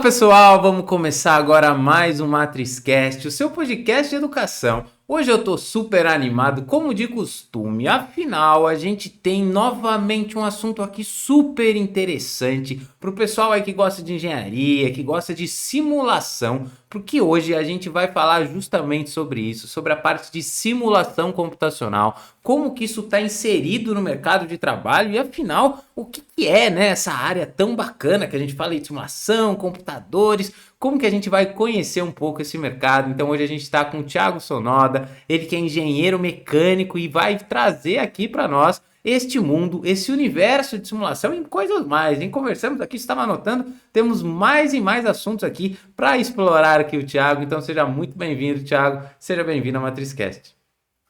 Pessoal, vamos começar agora mais um MatrizCast, o seu podcast de educação. Hoje eu tô super animado, como de costume, afinal a gente tem novamente um assunto aqui super interessante para o pessoal aí que gosta de engenharia, que gosta de simulação, porque hoje a gente vai falar justamente sobre isso, sobre a parte de simulação computacional, como que isso está inserido no mercado de trabalho e afinal o que é, né, essa área tão bacana que a gente fala de simulação, computadores. Como que a gente vai conhecer um pouco esse mercado? Então hoje a gente está com o Thiago Sonoda, ele que é engenheiro mecânico e vai trazer aqui para nós este mundo, esse universo de simulação e coisas mais, hein? Conversamos aqui, você estava anotando, temos mais e mais assuntos aqui para explorar aqui o Thiago, então seja muito bem-vindo, Thiago, seja bem-vindo ao MatrizCast.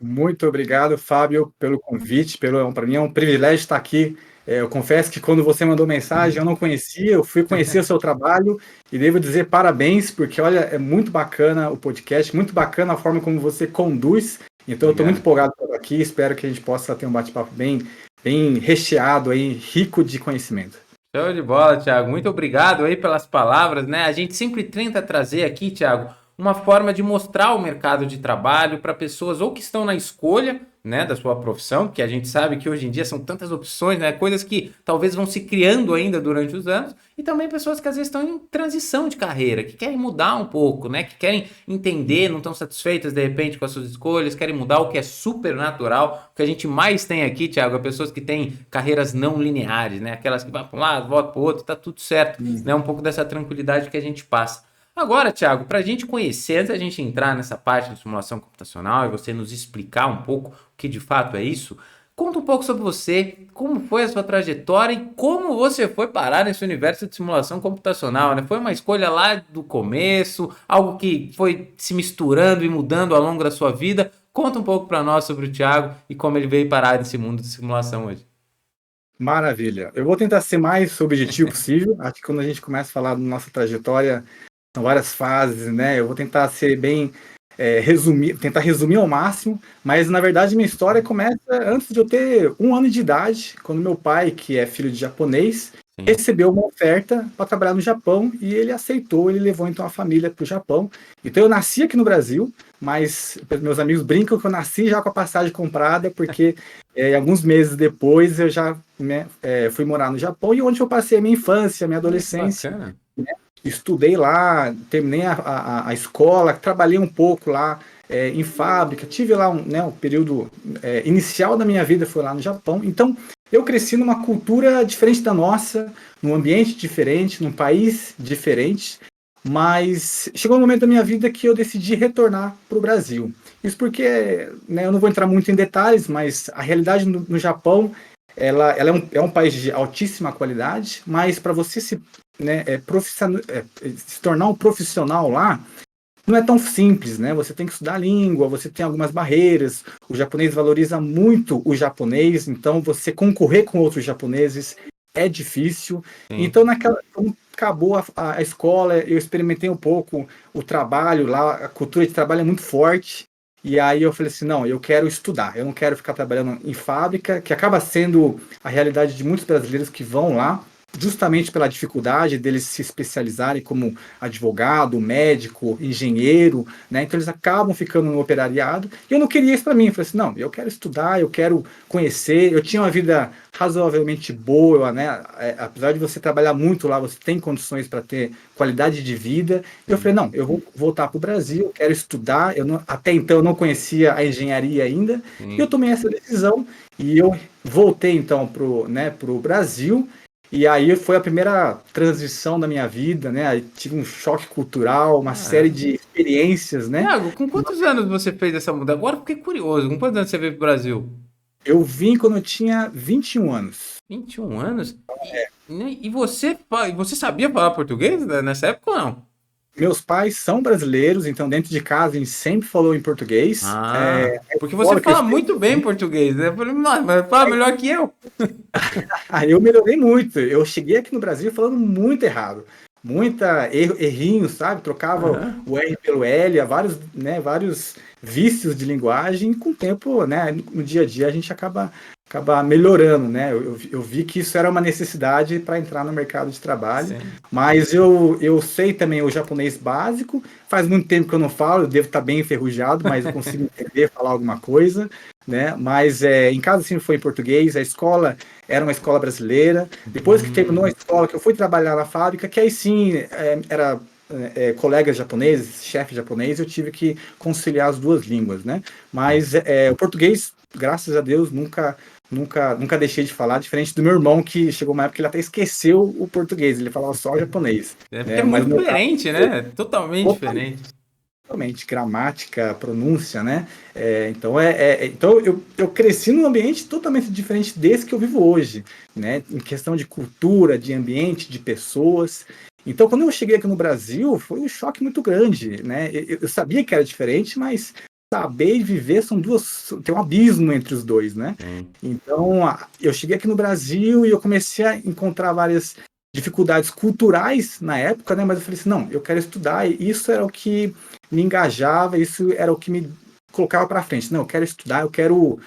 Muito obrigado, Fábio, pelo convite, para mim é um privilégio estar aqui. Eu confesso que quando você mandou mensagem eu não conhecia, eu fui conhecer o seu trabalho e devo dizer parabéns, porque olha, é muito bacana o podcast, muito bacana a forma como você conduz. Então eu estou muito empolgado por aqui, espero que a gente possa ter um bate-papo bem recheado, aí, rico de conhecimento. Show de bola, Thiago. Muito obrigado aí pelas palavras, né? A gente sempre tenta trazer aqui, Thiago, uma forma de mostrar o mercado de trabalho para pessoas ou que estão na escolha, né, da sua profissão, que a gente sabe que hoje em dia são tantas opções, né, coisas que talvez vão se criando ainda durante os anos, e também pessoas que às vezes estão em transição de carreira, que querem mudar um pouco, né, que querem entender, não estão satisfeitas de repente com as suas escolhas, querem mudar, o que é super natural. O que a gente mais tem aqui, Thiago, é pessoas que têm carreiras não lineares, né, aquelas que vão para um lado, voltam para o outro, tá tudo certo, né, um pouco dessa tranquilidade que a gente passa. Agora, Thiago, para a gente conhecer, antes da gente entrar nessa parte de simulação computacional e você nos explicar um pouco o que de fato é isso, conta um pouco sobre você, como foi a sua trajetória e como você foi parar nesse universo de simulação computacional, né? Foi uma escolha lá do começo, algo que foi se misturando e mudando ao longo da sua vida? Conta um pouco para nós sobre o Thiago e como ele veio parar nesse mundo de simulação hoje. Maravilha. Eu vou tentar ser mais objetivo possível. Acho que quando a gente começa a falar da nossa trajetória, são várias fases, né? Eu vou tentar ser tentar resumir ao máximo, mas na verdade minha história começa antes de eu ter 1 ano de idade, quando meu pai, que é filho de japonês, recebeu uma oferta para trabalhar no Japão e ele aceitou, ele levou então a família para o Japão. Então eu nasci aqui no Brasil, mas meus amigos brincam que eu nasci já com a passagem comprada, porque alguns meses depois eu já fui morar no Japão e onde eu passei a minha infância, a minha adolescência. Bacana. Estudei lá, terminei a escola, trabalhei um pouco lá em fábrica, tive lá um período inicial da minha vida foi lá no Japão. Então, eu cresci numa cultura diferente da nossa, num ambiente diferente, num país diferente, mas chegou um momento da minha vida que eu decidi retornar para o Brasil. Isso porque, né, eu não vou entrar muito em detalhes, mas a realidade no Japão, ela é um país de altíssima qualidade, mas para você se tornar um profissional lá, não é tão simples, né? Você tem que estudar a língua, você tem algumas barreiras, o japonês valoriza muito o japonês, então você concorrer com outros japoneses é difícil. Então, quando acabou a escola, eu experimentei um pouco o trabalho lá, a cultura de trabalho é muito forte, e aí eu falei assim, não, eu quero estudar, eu não quero ficar trabalhando em fábrica, que acaba sendo a realidade de muitos brasileiros que vão lá, justamente pela dificuldade deles se especializarem como advogado, médico, engenheiro, né? Então eles acabam ficando no operariado. E eu não queria isso para mim. Eu falei assim, não, eu quero estudar, eu quero conhecer. Eu tinha uma vida razoavelmente boa, né? Apesar de você trabalhar muito lá, você tem condições para ter qualidade de vida. Eu falei, não, eu vou voltar para o Brasil, eu quero estudar. Até então eu não conhecia a engenharia ainda. E eu tomei essa decisão e eu voltei então pro Brasil. E aí foi a primeira transição da minha vida, né? Aí tive um choque cultural, uma série de experiências, né? Thiago, com quantos anos você fez essa mudança? Agora eu fiquei curioso. Com quantos anos você veio para o Brasil? Eu vim quando eu tinha 21 anos. 21 anos? E você sabia falar português nessa época ou não? Meus pais são brasileiros, então dentro de casa a gente sempre falou em português. Porque você fala muito bem português, né? Eu falei, mas fala melhor que eu. Eu melhorei muito. Eu cheguei aqui no Brasil falando muito errado. Muita errinho, sabe? Trocava o R pelo L, vários vícios de linguagem, e com o tempo, né, no dia a dia a gente acaba melhorando, né? Eu vi que isso era uma necessidade para entrar no mercado de trabalho, Sim. mas eu sei também o japonês básico, faz muito tempo que eu não falo, eu devo estar bem enferrujado, mas eu consigo entender, falar alguma coisa, né? Mas em casa sempre foi em português, a escola era uma escola brasileira, depois que terminou a escola, que eu fui trabalhar na fábrica, que aí sim era colegas japoneses, chefe japonês, eu tive que conciliar as duas línguas, né? Mas o português, graças a Deus, nunca deixei de falar, diferente do meu irmão, que chegou uma época que ele até esqueceu o português, ele falava só o japonês. É porque Né? é Mas muito no meu caso, diferente, né? Totalmente diferente. totalmente, gramática, pronúncia, né? Então eu cresci num ambiente totalmente diferente desse que eu vivo hoje, né? Em questão de cultura, de ambiente, de pessoas. Então, quando eu cheguei aqui no Brasil, foi um choque muito grande, né? Eu sabia que era diferente, mas saber e viver tem um abismo entre os dois, né? Sim. Então, eu cheguei aqui no Brasil e eu comecei a encontrar várias dificuldades culturais na época, né? Mas eu falei assim, não, eu quero estudar, e isso era o que me engajava, isso era o que me colocava para frente. Não, eu quero estudar, eu quero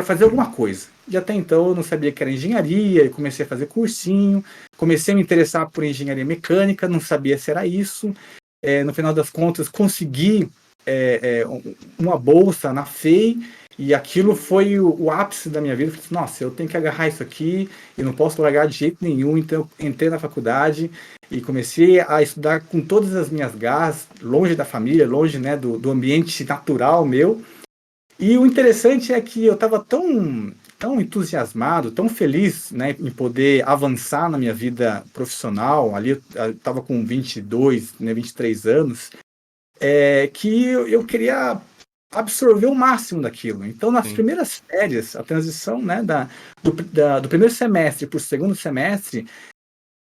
fazer alguma coisa. E até então eu não sabia que era engenharia, eu comecei a fazer cursinho, comecei a me interessar por engenharia mecânica, não sabia se era isso. No final das contas, consegui uma bolsa na FEI, e aquilo foi o ápice da minha vida. Eu falei assim, nossa, eu tenho que agarrar isso aqui e não posso largar de jeito nenhum. Então eu entrei na faculdade e comecei a estudar com todas as minhas garras, longe da família, longe, né, do ambiente natural meu. E o interessante é que eu estava tão entusiasmado, tão feliz, né, em poder avançar na minha vida profissional. Ali eu estava com 22, né, 23 anos, que eu queria absorver o máximo daquilo. Então, nas Sim. primeiras férias, a transição, né, do primeiro semestre para o segundo semestre,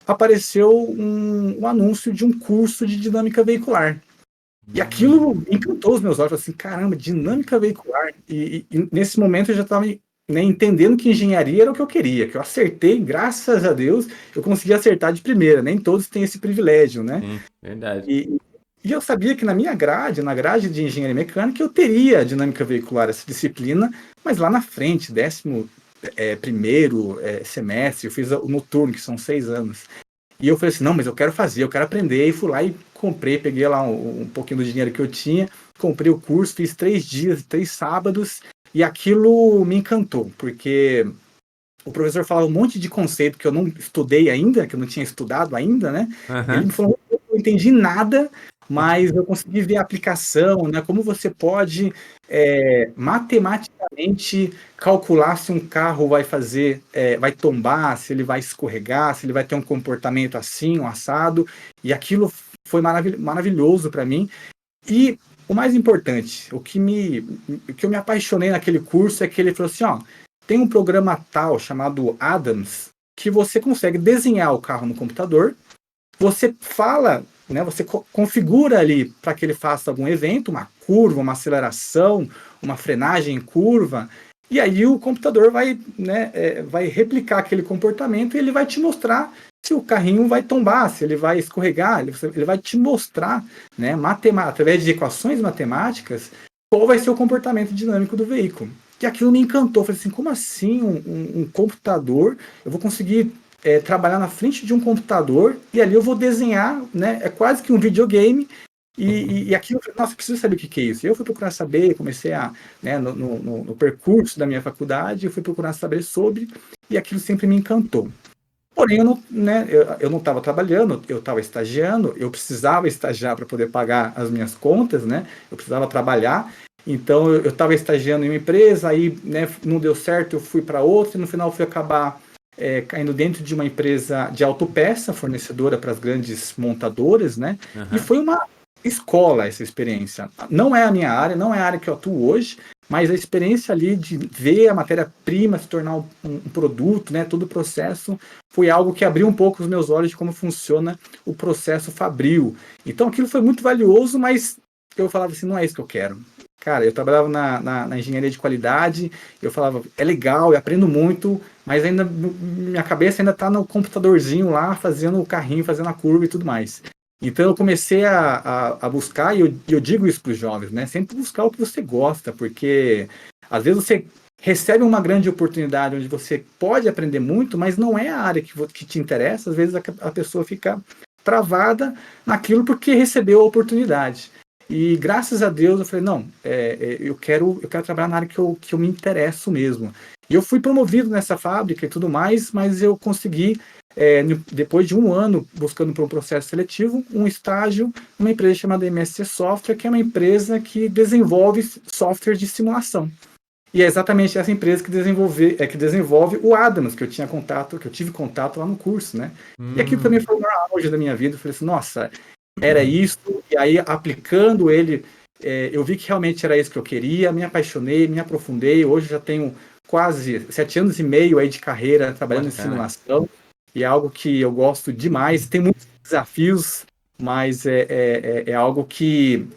apareceu um anúncio de um curso de dinâmica veicular. E aquilo encantou os meus olhos. Assim, caramba, dinâmica veicular. E nesse momento eu já estava, né, entendendo que engenharia era o que eu queria, que eu acertei, graças a Deus, eu consegui acertar de primeira. Nem todos têm esse privilégio, né? Sim, verdade. E eu sabia que na minha grade, na grade de engenharia mecânica, eu teria dinâmica veicular, essa disciplina, mas lá na frente, 11º semestre, eu fiz o noturno, que são 6 anos. E eu falei assim, não, mas eu quero fazer, eu quero aprender. E fui lá e comprei, peguei lá um pouquinho do dinheiro que eu tinha, comprei o curso, fiz 3 dias, 3 sábados, e aquilo me encantou, porque o professor falava um monte de conceito que eu não estudei ainda, que eu não tinha estudado ainda, né? Ele me Uhum. falou, eu não entendi nada, mas eu consegui ver a aplicação, né? Como você pode matematicamente calcular se um carro vai tombar, se ele vai escorregar, se ele vai ter um comportamento assim, um assado, e aquilo foi maravilhoso para mim. E o mais importante, o que eu me apaixonei naquele curso é que ele falou assim, ó, tem um programa tal chamado Adams que você consegue desenhar o carro no computador, você fala, né, você configura ali para que ele faça algum evento, uma curva, uma aceleração, uma frenagem em curva, e aí o computador vai replicar aquele comportamento e ele vai te mostrar se o carrinho vai tombar, se ele vai escorregar, ele vai te mostrar, né, através de equações matemáticas, qual vai ser o comportamento dinâmico do veículo. E aquilo me encantou. Eu falei assim, como assim um computador? Eu vou conseguir trabalhar na frente de um computador e ali eu vou desenhar, né? É quase que um videogame. E aquilo, nossa, eu preciso saber o que é isso. Eu fui procurar saber, comecei né, no percurso da minha faculdade, eu fui procurar saber sobre, e aquilo sempre me encantou. Porém, eu não estava trabalhando, eu estava estagiando, eu precisava estagiar para poder pagar as minhas contas, né? Eu precisava trabalhar. Então, eu estava estagiando em uma empresa, aí, né, não deu certo, eu fui para outra, e no final fui acabar caindo dentro de uma empresa de autopeça, fornecedora para as grandes montadoras, né? E Uhum. foi uma escola essa experiência. Não é a minha área, não é a área que eu atuo hoje, mas a experiência ali de ver a matéria-prima se tornar um produto, né, todo o processo, foi algo que abriu um pouco os meus olhos de como funciona o processo fabril. Então aquilo foi muito valioso, mas eu falava assim, não é isso que eu quero. Cara, eu trabalhava na engenharia de qualidade, eu falava, é legal, eu aprendo muito, mas ainda minha cabeça ainda está no computadorzinho lá, fazendo o carrinho, fazendo a curva e tudo mais. Então eu comecei a buscar, e eu digo isso para os jovens, né? Sempre buscar o que você gosta, porque às vezes você recebe uma grande oportunidade onde você pode aprender muito, mas não é a área que te interessa, às vezes a pessoa fica travada naquilo porque recebeu a oportunidade. E graças a Deus eu falei, não, eu quero trabalhar na área que eu me interesso mesmo. E eu fui promovido nessa fábrica e tudo mais, mas eu consegui, depois de um ano buscando por um processo seletivo, um estágio numa empresa chamada MSC Software, que é uma empresa que desenvolve software de simulação. E é exatamente essa empresa que desenvolve o Adams, que eu tive contato lá no curso, né? E aquilo também foi o maior auge da minha vida. Eu falei assim, nossa, era isso. E aí, aplicando ele, eu vi que realmente era isso que eu queria, me apaixonei, me aprofundei. Hoje já tenho quase 7 anos e meio aí de carreira trabalhando em simulação. E é algo que eu gosto demais. Tem muitos desafios, mas é algo que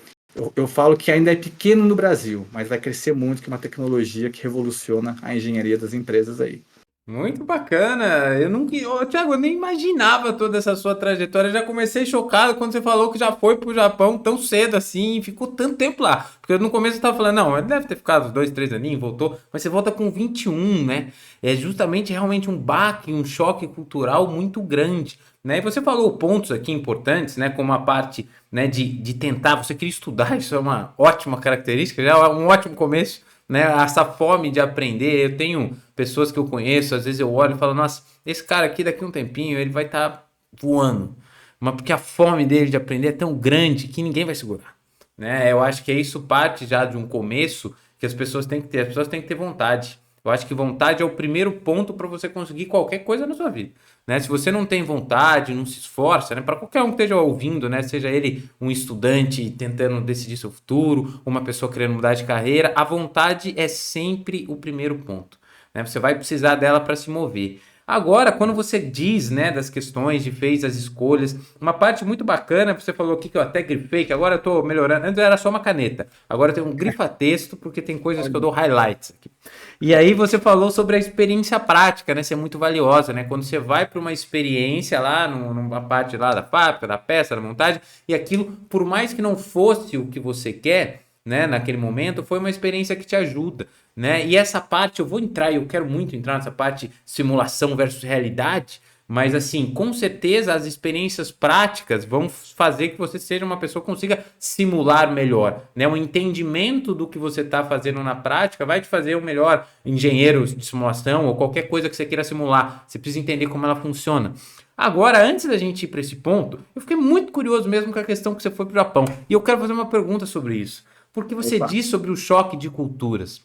eu falo que ainda é pequeno no Brasil, mas vai crescer muito, que é uma tecnologia que revoluciona a engenharia das empresas aí. Muito bacana. Eu nunca. Ô, Thiago, eu nem imaginava toda essa sua trajetória. Eu já comecei chocado quando você falou que já foi pro Japão tão cedo assim e ficou tanto tempo lá. Porque no começo eu tava falando, não, ele deve ter ficado uns 2, 3 aninhos, voltou. Mas você volta com 21, né? É justamente realmente um baque, um choque cultural muito grande. Né? E você falou pontos aqui importantes, né? Como a parte, né, de tentar, você queria estudar, isso é uma ótima característica, já é um ótimo começo, né? Essa fome de aprender. Eu tenho pessoas que eu conheço, às vezes eu olho e falo, nossa, esse cara aqui daqui a um tempinho ele vai estar voando, mas porque a fome dele de aprender é tão grande que ninguém vai segurar, né? Eu acho que isso parte já de um começo que as pessoas têm que ter, as pessoas têm que ter vontade. Eu acho que vontade é o primeiro ponto para você conseguir qualquer coisa na sua vida, né? Se você não tem vontade, não se esforça, né? Para qualquer um que esteja ouvindo, né? Seja ele um estudante tentando decidir seu futuro, uma pessoa querendo mudar de carreira, a vontade é sempre o primeiro ponto, né? Você vai precisar dela para se mover. Agora, quando você diz, né, das questões de fez as escolhas, uma parte muito bacana, você falou aqui que eu até grifei, que agora eu tô melhorando. Antes era só uma caneta, agora tem um grifa-texto, porque tem coisas que eu dou highlights aqui. E aí você falou sobre a experiência prática, né, ser muito valiosa, né, quando você vai para uma experiência lá, numa parte lá da fábrica, da peça, da montagem, e aquilo, por mais que não fosse o que você quer, né, naquele momento, foi uma experiência que te ajuda, né? E essa parte, eu vou entrar, e eu quero muito entrar nessa parte simulação versus realidade, mas assim, com certeza as experiências práticas vão fazer que você seja uma pessoa que consiga simular melhor, né? O entendimento do que você está fazendo na prática vai te fazer um melhor engenheiro de simulação ou qualquer coisa que você queira simular. Você precisa entender como ela funciona. Agora, antes da gente ir para esse ponto, eu fiquei muito curioso mesmo com a questão que você foi para o Japão. E eu quero fazer uma pergunta sobre isso. Porque você Opa. diz sobre o choque de culturas,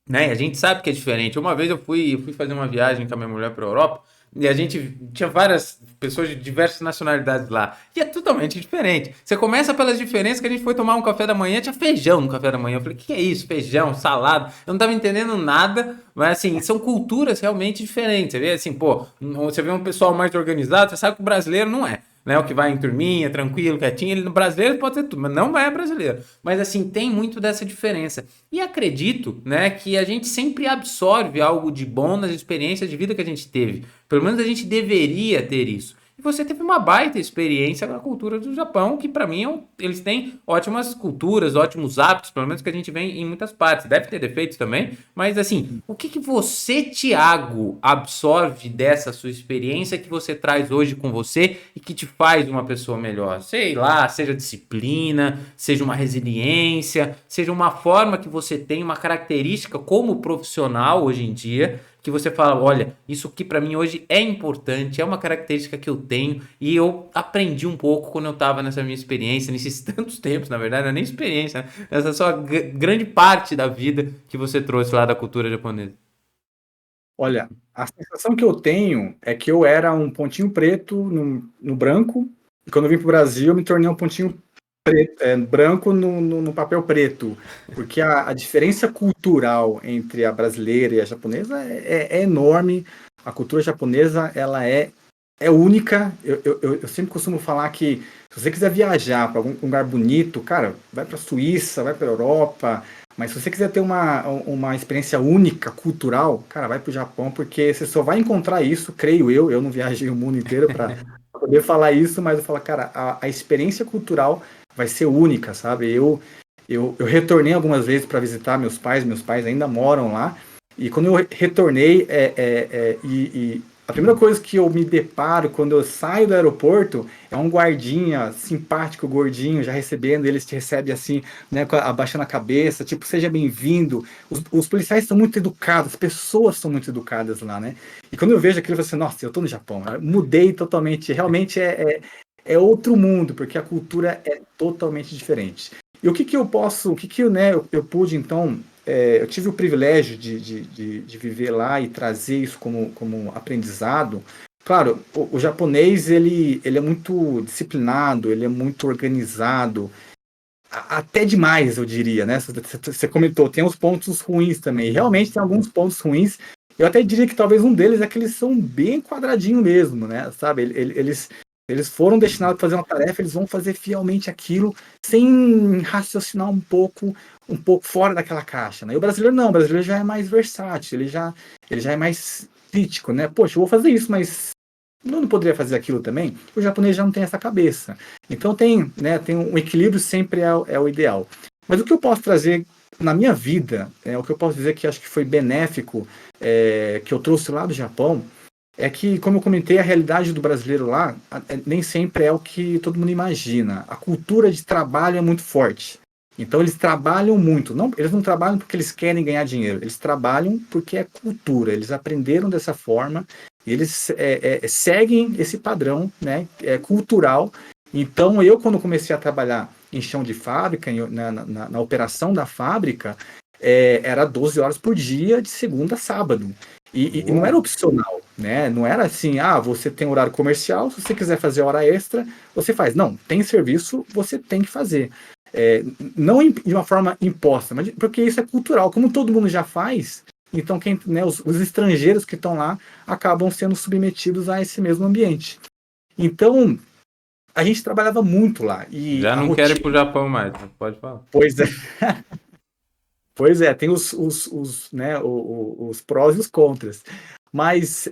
né? A gente sabe que é diferente. Uma vez eu fui fazer uma viagem com a minha mulher para a Europa e a gente tinha várias pessoas de diversas nacionalidades lá. E é totalmente diferente. Você começa pelas diferenças que a gente foi tomar um café da manhã, tinha feijão no café da manhã. Eu falei, o que é isso? Feijão, salada. Eu não estava entendendo nada, mas assim, são culturas realmente diferentes. Você vê assim, pô, você vê um pessoal mais organizado, você sabe que o brasileiro não é. Né, o que vai em turminha, tranquilo, quietinho, ele no brasileiro pode ser tudo, mas não é brasileiro. Mas assim, tem muito dessa diferença. E acredito, né, que a gente sempre absorve algo de bom nas experiências de vida que a gente teve. Pelo menos a gente deveria ter isso. E você teve uma baita experiência na cultura do Japão, que para mim eles têm ótimas culturas, ótimos hábitos, pelo menos que a gente vê em muitas partes. Deve ter defeitos também, mas assim, o que você, Thiago, absorve dessa sua experiência que você traz hoje com você e que te faz uma pessoa melhor? Sei lá, seja disciplina, seja uma resiliência, seja uma forma que você tem, uma característica como profissional hoje em dia, que você fala, olha, isso aqui para mim hoje é importante, é uma característica que eu tenho e eu aprendi um pouco quando eu estava nessa minha experiência, nesses tantos tempos, na verdade, não é nem experiência, né? Essa só grande parte da vida que você trouxe lá da cultura japonesa. Olha, a sensação que eu tenho é que eu era um pontinho preto no branco, e quando eu vim para o Brasil, eu me tornei um pontinho branco no papel preto, porque a diferença cultural entre a brasileira e a japonesa é enorme. A cultura japonesa ela é única. Eu sempre costumo falar que se você quiser viajar para algum lugar bonito, cara, vai para a Suíça, vai para a Europa, mas se você quiser ter uma experiência única, cultural, cara, vai para o Japão, porque você só vai encontrar isso, creio eu não viajei o mundo inteiro para poder poder falar isso, mas eu falo, cara, a experiência cultural vai ser única, sabe? Eu retornei algumas vezes para visitar meus pais ainda moram lá, e quando eu retornei, e a primeira coisa que eu me deparo quando eu saio do aeroporto é um guardinha simpático, gordinho, já recebendo, eles te recebem assim, né, abaixando a cabeça, tipo, seja bem-vindo. Os policiais são muito educados, as pessoas são muito educadas lá, né? E quando eu vejo aquilo, eu falo assim, nossa, eu tô no Japão, eu mudei totalmente, realmente é outro mundo, porque a cultura é totalmente diferente. E o que que eu posso, o que que né, eu pude, então, eu tive o privilégio de viver lá e trazer isso como aprendizado. Claro, o japonês, ele é muito disciplinado, ele é muito organizado, até demais, eu diria, né? Você comentou, tem uns pontos ruins também, e realmente tem alguns pontos ruins. Eu até diria que talvez um deles é que eles são bem quadradinho mesmo, né? Sabe, eles foram destinados a fazer uma tarefa, eles vão fazer fielmente aquilo, sem raciocinar um pouco fora daquela caixa, né? E o brasileiro não, o brasileiro já é mais versátil, ele já é mais crítico, né? Poxa, eu vou fazer isso, mas eu não poderia fazer aquilo também? O japonês já não tem essa cabeça. Então tem um equilíbrio sempre é o ideal. Mas o que eu posso trazer na minha vida, o que eu posso dizer que acho que foi benéfico, que eu trouxe lá do Japão, é que, como eu comentei, a realidade do brasileiro lá nem sempre é o que todo mundo imagina. A cultura de trabalho é muito forte. Então eles trabalham muito. Não, eles não trabalham porque eles querem ganhar dinheiro. Eles trabalham porque é cultura. Eles aprenderam dessa forma. Eles seguem esse padrão, né, cultural. Então eu, quando comecei a trabalhar em chão de fábrica, na operação da fábrica, era 12 horas por dia, de segunda a sábado. E não era opcional, né? Não era assim, você tem horário comercial, se você quiser fazer hora extra, você faz. Não, tem serviço, você tem que fazer. Não de uma forma imposta, mas porque isso é cultural. Como todo mundo já faz, então os estrangeiros que estão lá acabam sendo submetidos a esse mesmo ambiente. Então, a gente trabalhava muito lá. E Já a não quero ir rotina. pro Japão mais, pode falar. Pois é. Pois é, tem né, os prós e os contras. Mas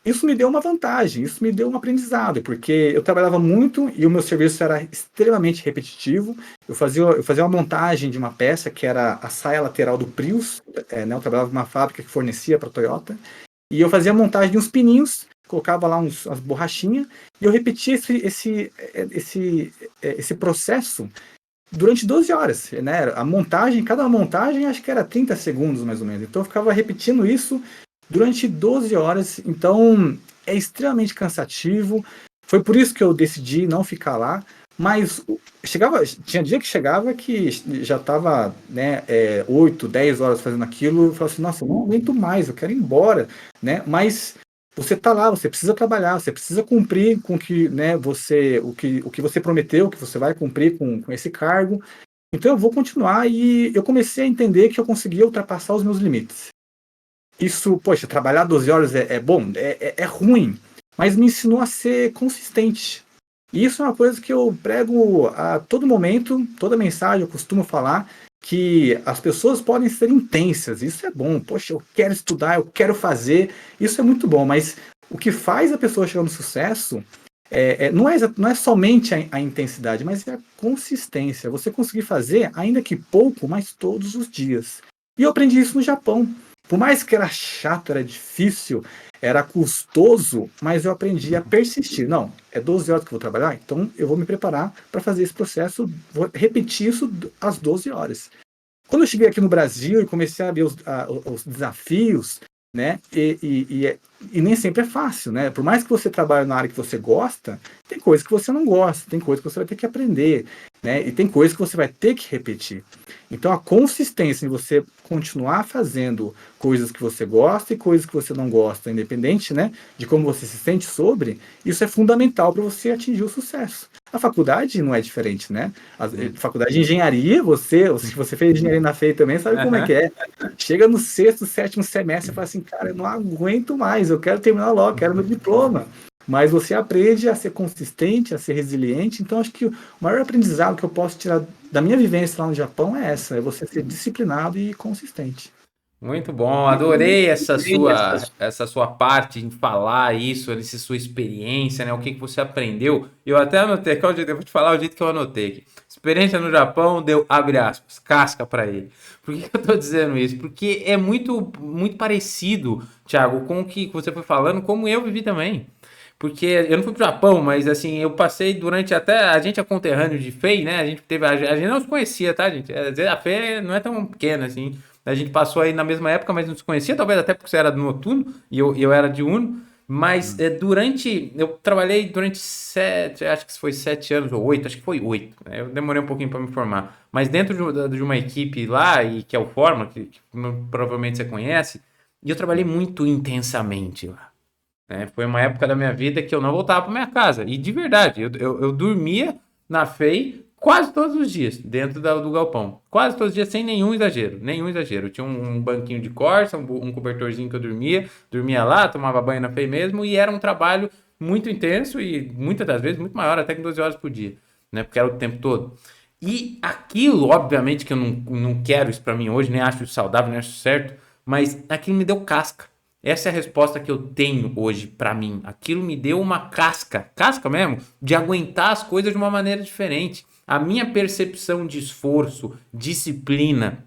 isso me deu uma vantagem, isso me deu um aprendizado, porque eu trabalhava muito e o meu serviço era extremamente repetitivo. Eu fazia uma montagem de uma peça que era a saia lateral do Prius, né, eu trabalhava numa fábrica que fornecia para a Toyota, e eu fazia a montagem de uns pininhos, colocava lá umas borrachinhas, e eu repetia esse processo durante 12 horas, né? Cada montagem acho que era 30 segundos mais ou menos. Então eu ficava repetindo isso durante 12 horas. Então é extremamente cansativo. Foi por isso que eu decidi não ficar lá. Mas tinha dia que chegava que já estava, né, 8, 10 horas fazendo aquilo. Eu falava assim, nossa, eu não aguento mais, eu quero ir embora, né? Mas você está lá, você precisa trabalhar, você precisa cumprir com que, né, o que você prometeu, que você vai cumprir com esse cargo. Então eu vou continuar e eu comecei a entender que eu conseguia ultrapassar os meus limites. Isso, poxa, trabalhar 12 horas é bom, é ruim, mas me ensinou a ser consistente. E isso é uma coisa que eu prego a todo momento, toda mensagem eu costumo falar, que as pessoas podem ser intensas, isso é bom, poxa, eu quero estudar, eu quero fazer, isso é muito bom, mas o que faz a pessoa chegar no sucesso não é somente a intensidade, mas é a consistência, você conseguir fazer, ainda que pouco, mas todos os dias. E eu aprendi isso no Japão. Por mais que era chato, era difícil, era custoso, mas eu aprendi a persistir. Não, é 12 horas que eu vou trabalhar, então eu vou me preparar para fazer esse processo, vou repetir isso às 12 horas. Quando eu cheguei aqui no Brasil e comecei a ver os desafios, né, e nem sempre é fácil, né? Por mais que você trabalhe na área que você gosta, tem coisas que você não gosta, tem coisas que você vai ter que aprender, né? E tem coisas que você vai ter que repetir. Então a consistência em você continuar fazendo coisas que você gosta e coisas que você não gosta, independente, né, de como você se sente sobre, isso é fundamental para você atingir o sucesso. A faculdade não é diferente, né? A faculdade de engenharia, se você fez engenharia na FEI também, sabe como é que é. Chega no sexto, sétimo semestre e fala assim, cara, eu não aguento mais, eu quero terminar logo, quero meu diploma. Mas você aprende a ser consistente, a ser resiliente. Então, acho que o maior aprendizado que eu posso tirar da minha vivência lá no Japão é você ser disciplinado e consistente. Muito bom, adorei essa sua parte em falar isso, essa sua experiência, né? O que que você aprendeu. Eu até anotei, que eu vou te falar o jeito que eu anotei aqui. Experiência no Japão deu, abre aspas, casca para ele. Por que que eu tô dizendo isso? Porque é muito parecido, Thiago, com o que você foi falando, como eu vivi também. Porque eu não fui pro Japão, mas assim, eu passei durante até a gente é conterrâneo de FEI, né? A gente não se conhecia, tá, gente? Às vezes a FEI não é tão pequena assim. A gente passou aí na mesma época, mas não se conhecia, talvez até porque você era do noturno e eu era diurno. Mas eu trabalhei durante acho que foi 7 anos ou 8, acho que foi 8. Né? Eu demorei um pouquinho para me formar. Mas dentro de uma equipe lá, e que é o Forma, que provavelmente você conhece, e eu trabalhei muito intensamente lá. Né? Foi uma época da minha vida que eu não voltava para minha casa. E de verdade, eu dormia na FEI quase todos os dias, dentro do galpão. Quase todos os dias, sem nenhum exagero. Nenhum exagero. Eu tinha um banquinho de corsa, um cobertorzinho que eu dormia lá, tomava banho na FEI mesmo, e era um trabalho muito intenso e muitas das vezes muito maior, até que 12 horas por dia, né? Porque era o tempo todo. E aquilo, obviamente, que eu não quero isso para mim hoje, nem acho saudável, nem acho certo, mas aquilo me deu casca. Essa é a resposta que eu tenho hoje pra mim. Aquilo me deu uma casca mesmo, de aguentar as coisas de uma maneira diferente. A minha percepção de esforço, disciplina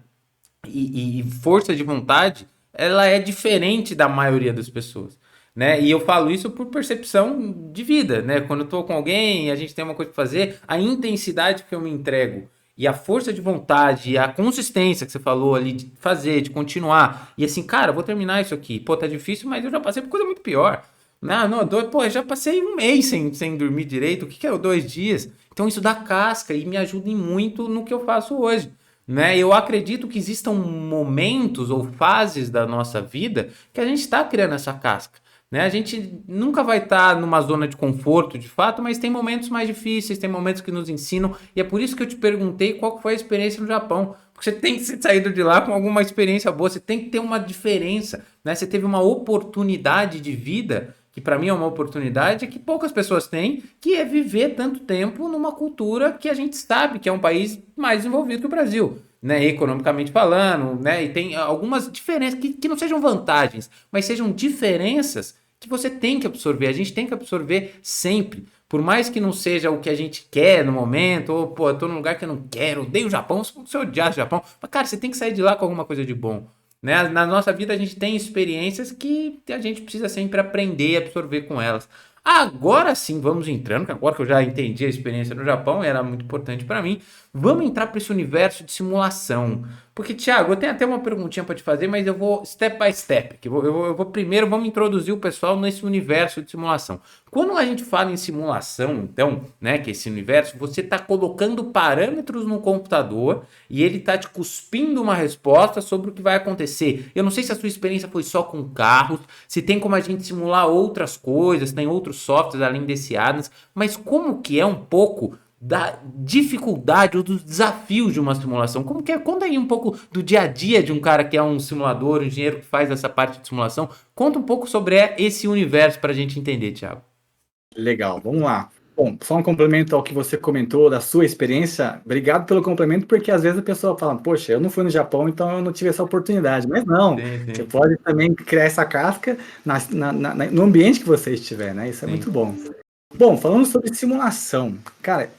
e força de vontade, ela é diferente da maioria das pessoas, né? E eu falo isso por percepção de vida, né? Quando eu tô com alguém, a gente tem uma coisa para fazer, a intensidade que eu me entrego e a força de vontade, e a consistência que você falou ali de fazer, de continuar. E assim, cara, eu vou terminar isso aqui. Pô, tá difícil, mas eu já passei por coisa muito pior. Não, pô, eu já passei um mês sem dormir direito. O que que é 2 dias? Então isso dá casca e me ajuda em muito no que eu faço hoje. Né? Eu acredito que existam momentos ou fases da nossa vida que a gente está criando essa casca. Né? A gente nunca vai estar numa zona de conforto, de fato, mas tem momentos mais difíceis, tem momentos que nos ensinam, e é por isso que eu te perguntei qual foi a experiência no Japão. Porque você tem que ser saído de lá com alguma experiência boa, você tem que ter uma diferença, né? Você teve uma oportunidade de vida, que para mim é uma oportunidade que poucas pessoas têm, que é viver tanto tempo numa cultura que a gente sabe que é um país mais desenvolvido que o Brasil. Né, economicamente falando, né, e tem algumas diferenças que não sejam vantagens, mas sejam diferenças que você tem que absorver. A gente tem que absorver sempre, por mais que não seja o que a gente quer no momento, ou pô, eu tô num lugar que eu não quero, odeio o Japão, se você odiar o Japão, mas cara, você tem que sair de lá com alguma coisa de bom. Né? Na nossa vida a gente tem experiências que a gente precisa sempre aprender e absorver com elas. Agora sim, vamos entrando, que agora que eu já entendi a experiência no Japão, era muito importante para mim, vamos entrar para esse universo de simulação. Porque, Thiago, eu tenho até uma perguntinha para te fazer, mas eu vou step by step. Eu vou primeiro, vamos introduzir o pessoal nesse universo de simulação. Quando a gente fala em simulação, então, né, que é esse universo, você está colocando parâmetros no computador e ele está te cuspindo uma resposta sobre o que vai acontecer. Eu não sei se a sua experiência foi só com carros, se tem como a gente simular outras coisas, tem outros softwares além desse Adams, mas como que é um pouco da dificuldade ou dos desafios de uma simulação? Como que é? Conta aí um pouco do dia a dia de um cara que é um simulador, um engenheiro que faz essa parte de simulação. Conta um pouco sobre esse universo para a gente entender, Thiago. Legal, vamos lá. Bom, só um complemento ao que você comentou da sua experiência. Obrigado pelo complemento, porque às vezes a pessoa fala, poxa, eu não fui no Japão, então eu não tive essa oportunidade. Mas não, Sim, você sim, pode também criar essa casca no ambiente que você estiver, né? Isso é sim. muito bom. Bom, falando sobre simulação, cara,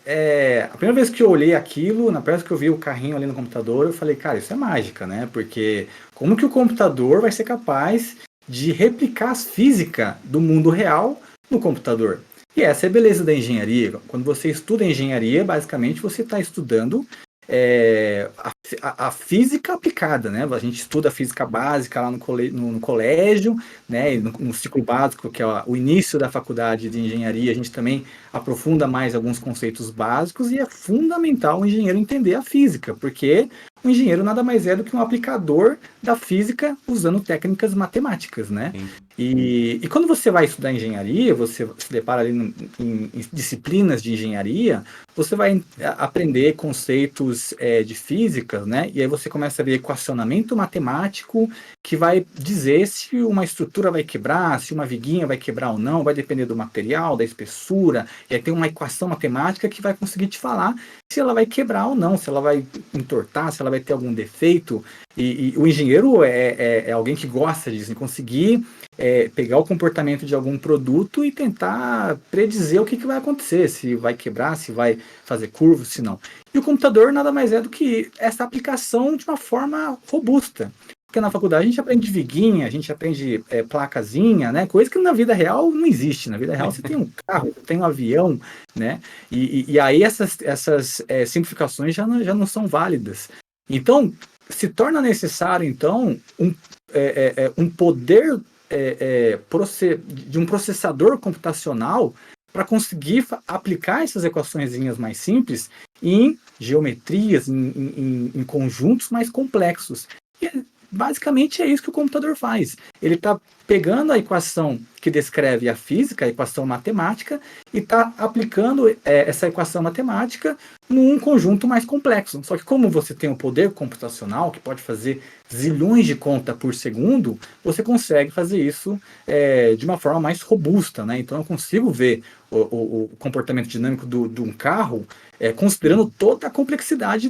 a primeira vez que eu olhei aquilo, na primeira vez que eu vi o carrinho ali no computador, eu falei, cara, isso é mágica, né? Porque como que o computador vai ser capaz de replicar as físicas do mundo real no computador? E essa é a beleza da engenharia. Quando você estuda engenharia, basicamente você está estudando a física aplicada, né? A gente estuda a física básica lá no colégio, né? E no ciclo básico, que é o início da faculdade de engenharia, a gente também aprofunda mais alguns conceitos básicos e é fundamental o engenheiro entender a física, porque o engenheiro nada mais é do que um aplicador da física usando técnicas matemáticas, né? Sim. E quando você vai estudar engenharia, você se depara ali em disciplinas de engenharia, você vai aprender conceitos de física, né? E aí você começa a ver equacionamento matemático que vai dizer se uma estrutura vai quebrar, se uma viguinha vai quebrar ou não, vai depender do material, da espessura, e aí tem uma equação matemática que vai conseguir te falar se ela vai quebrar ou não, se ela vai entortar, se ela vai ter algum defeito, e o engenheiro é alguém que gosta disso, de conseguir pegar o comportamento de algum produto e tentar predizer o que vai acontecer, se vai quebrar, se vai fazer curva, se não. E o computador nada mais é do que essa aplicação de uma forma robusta. Porque na faculdade a gente aprende viguinha, a gente aprende placazinha, né? Coisa que na vida real não existe. Na vida real você tem um carro, você tem um avião, né? E aí essas simplificações já não são válidas. Então, se torna necessário, então, um poder de um processador computacional para conseguir aplicar essas equaçõezinhas mais simples em geometrias, em conjuntos mais complexos. E basicamente é isso que o computador faz. Ele está pegando a equação que descreve a física, a equação matemática, e está aplicando essa equação matemática num conjunto mais complexo. Só que como você tem um poder computacional que pode fazer zilhões de contas por segundo, você consegue fazer isso de uma forma mais robusta, né? Então eu consigo ver o comportamento dinâmico de um carro considerando toda a complexidade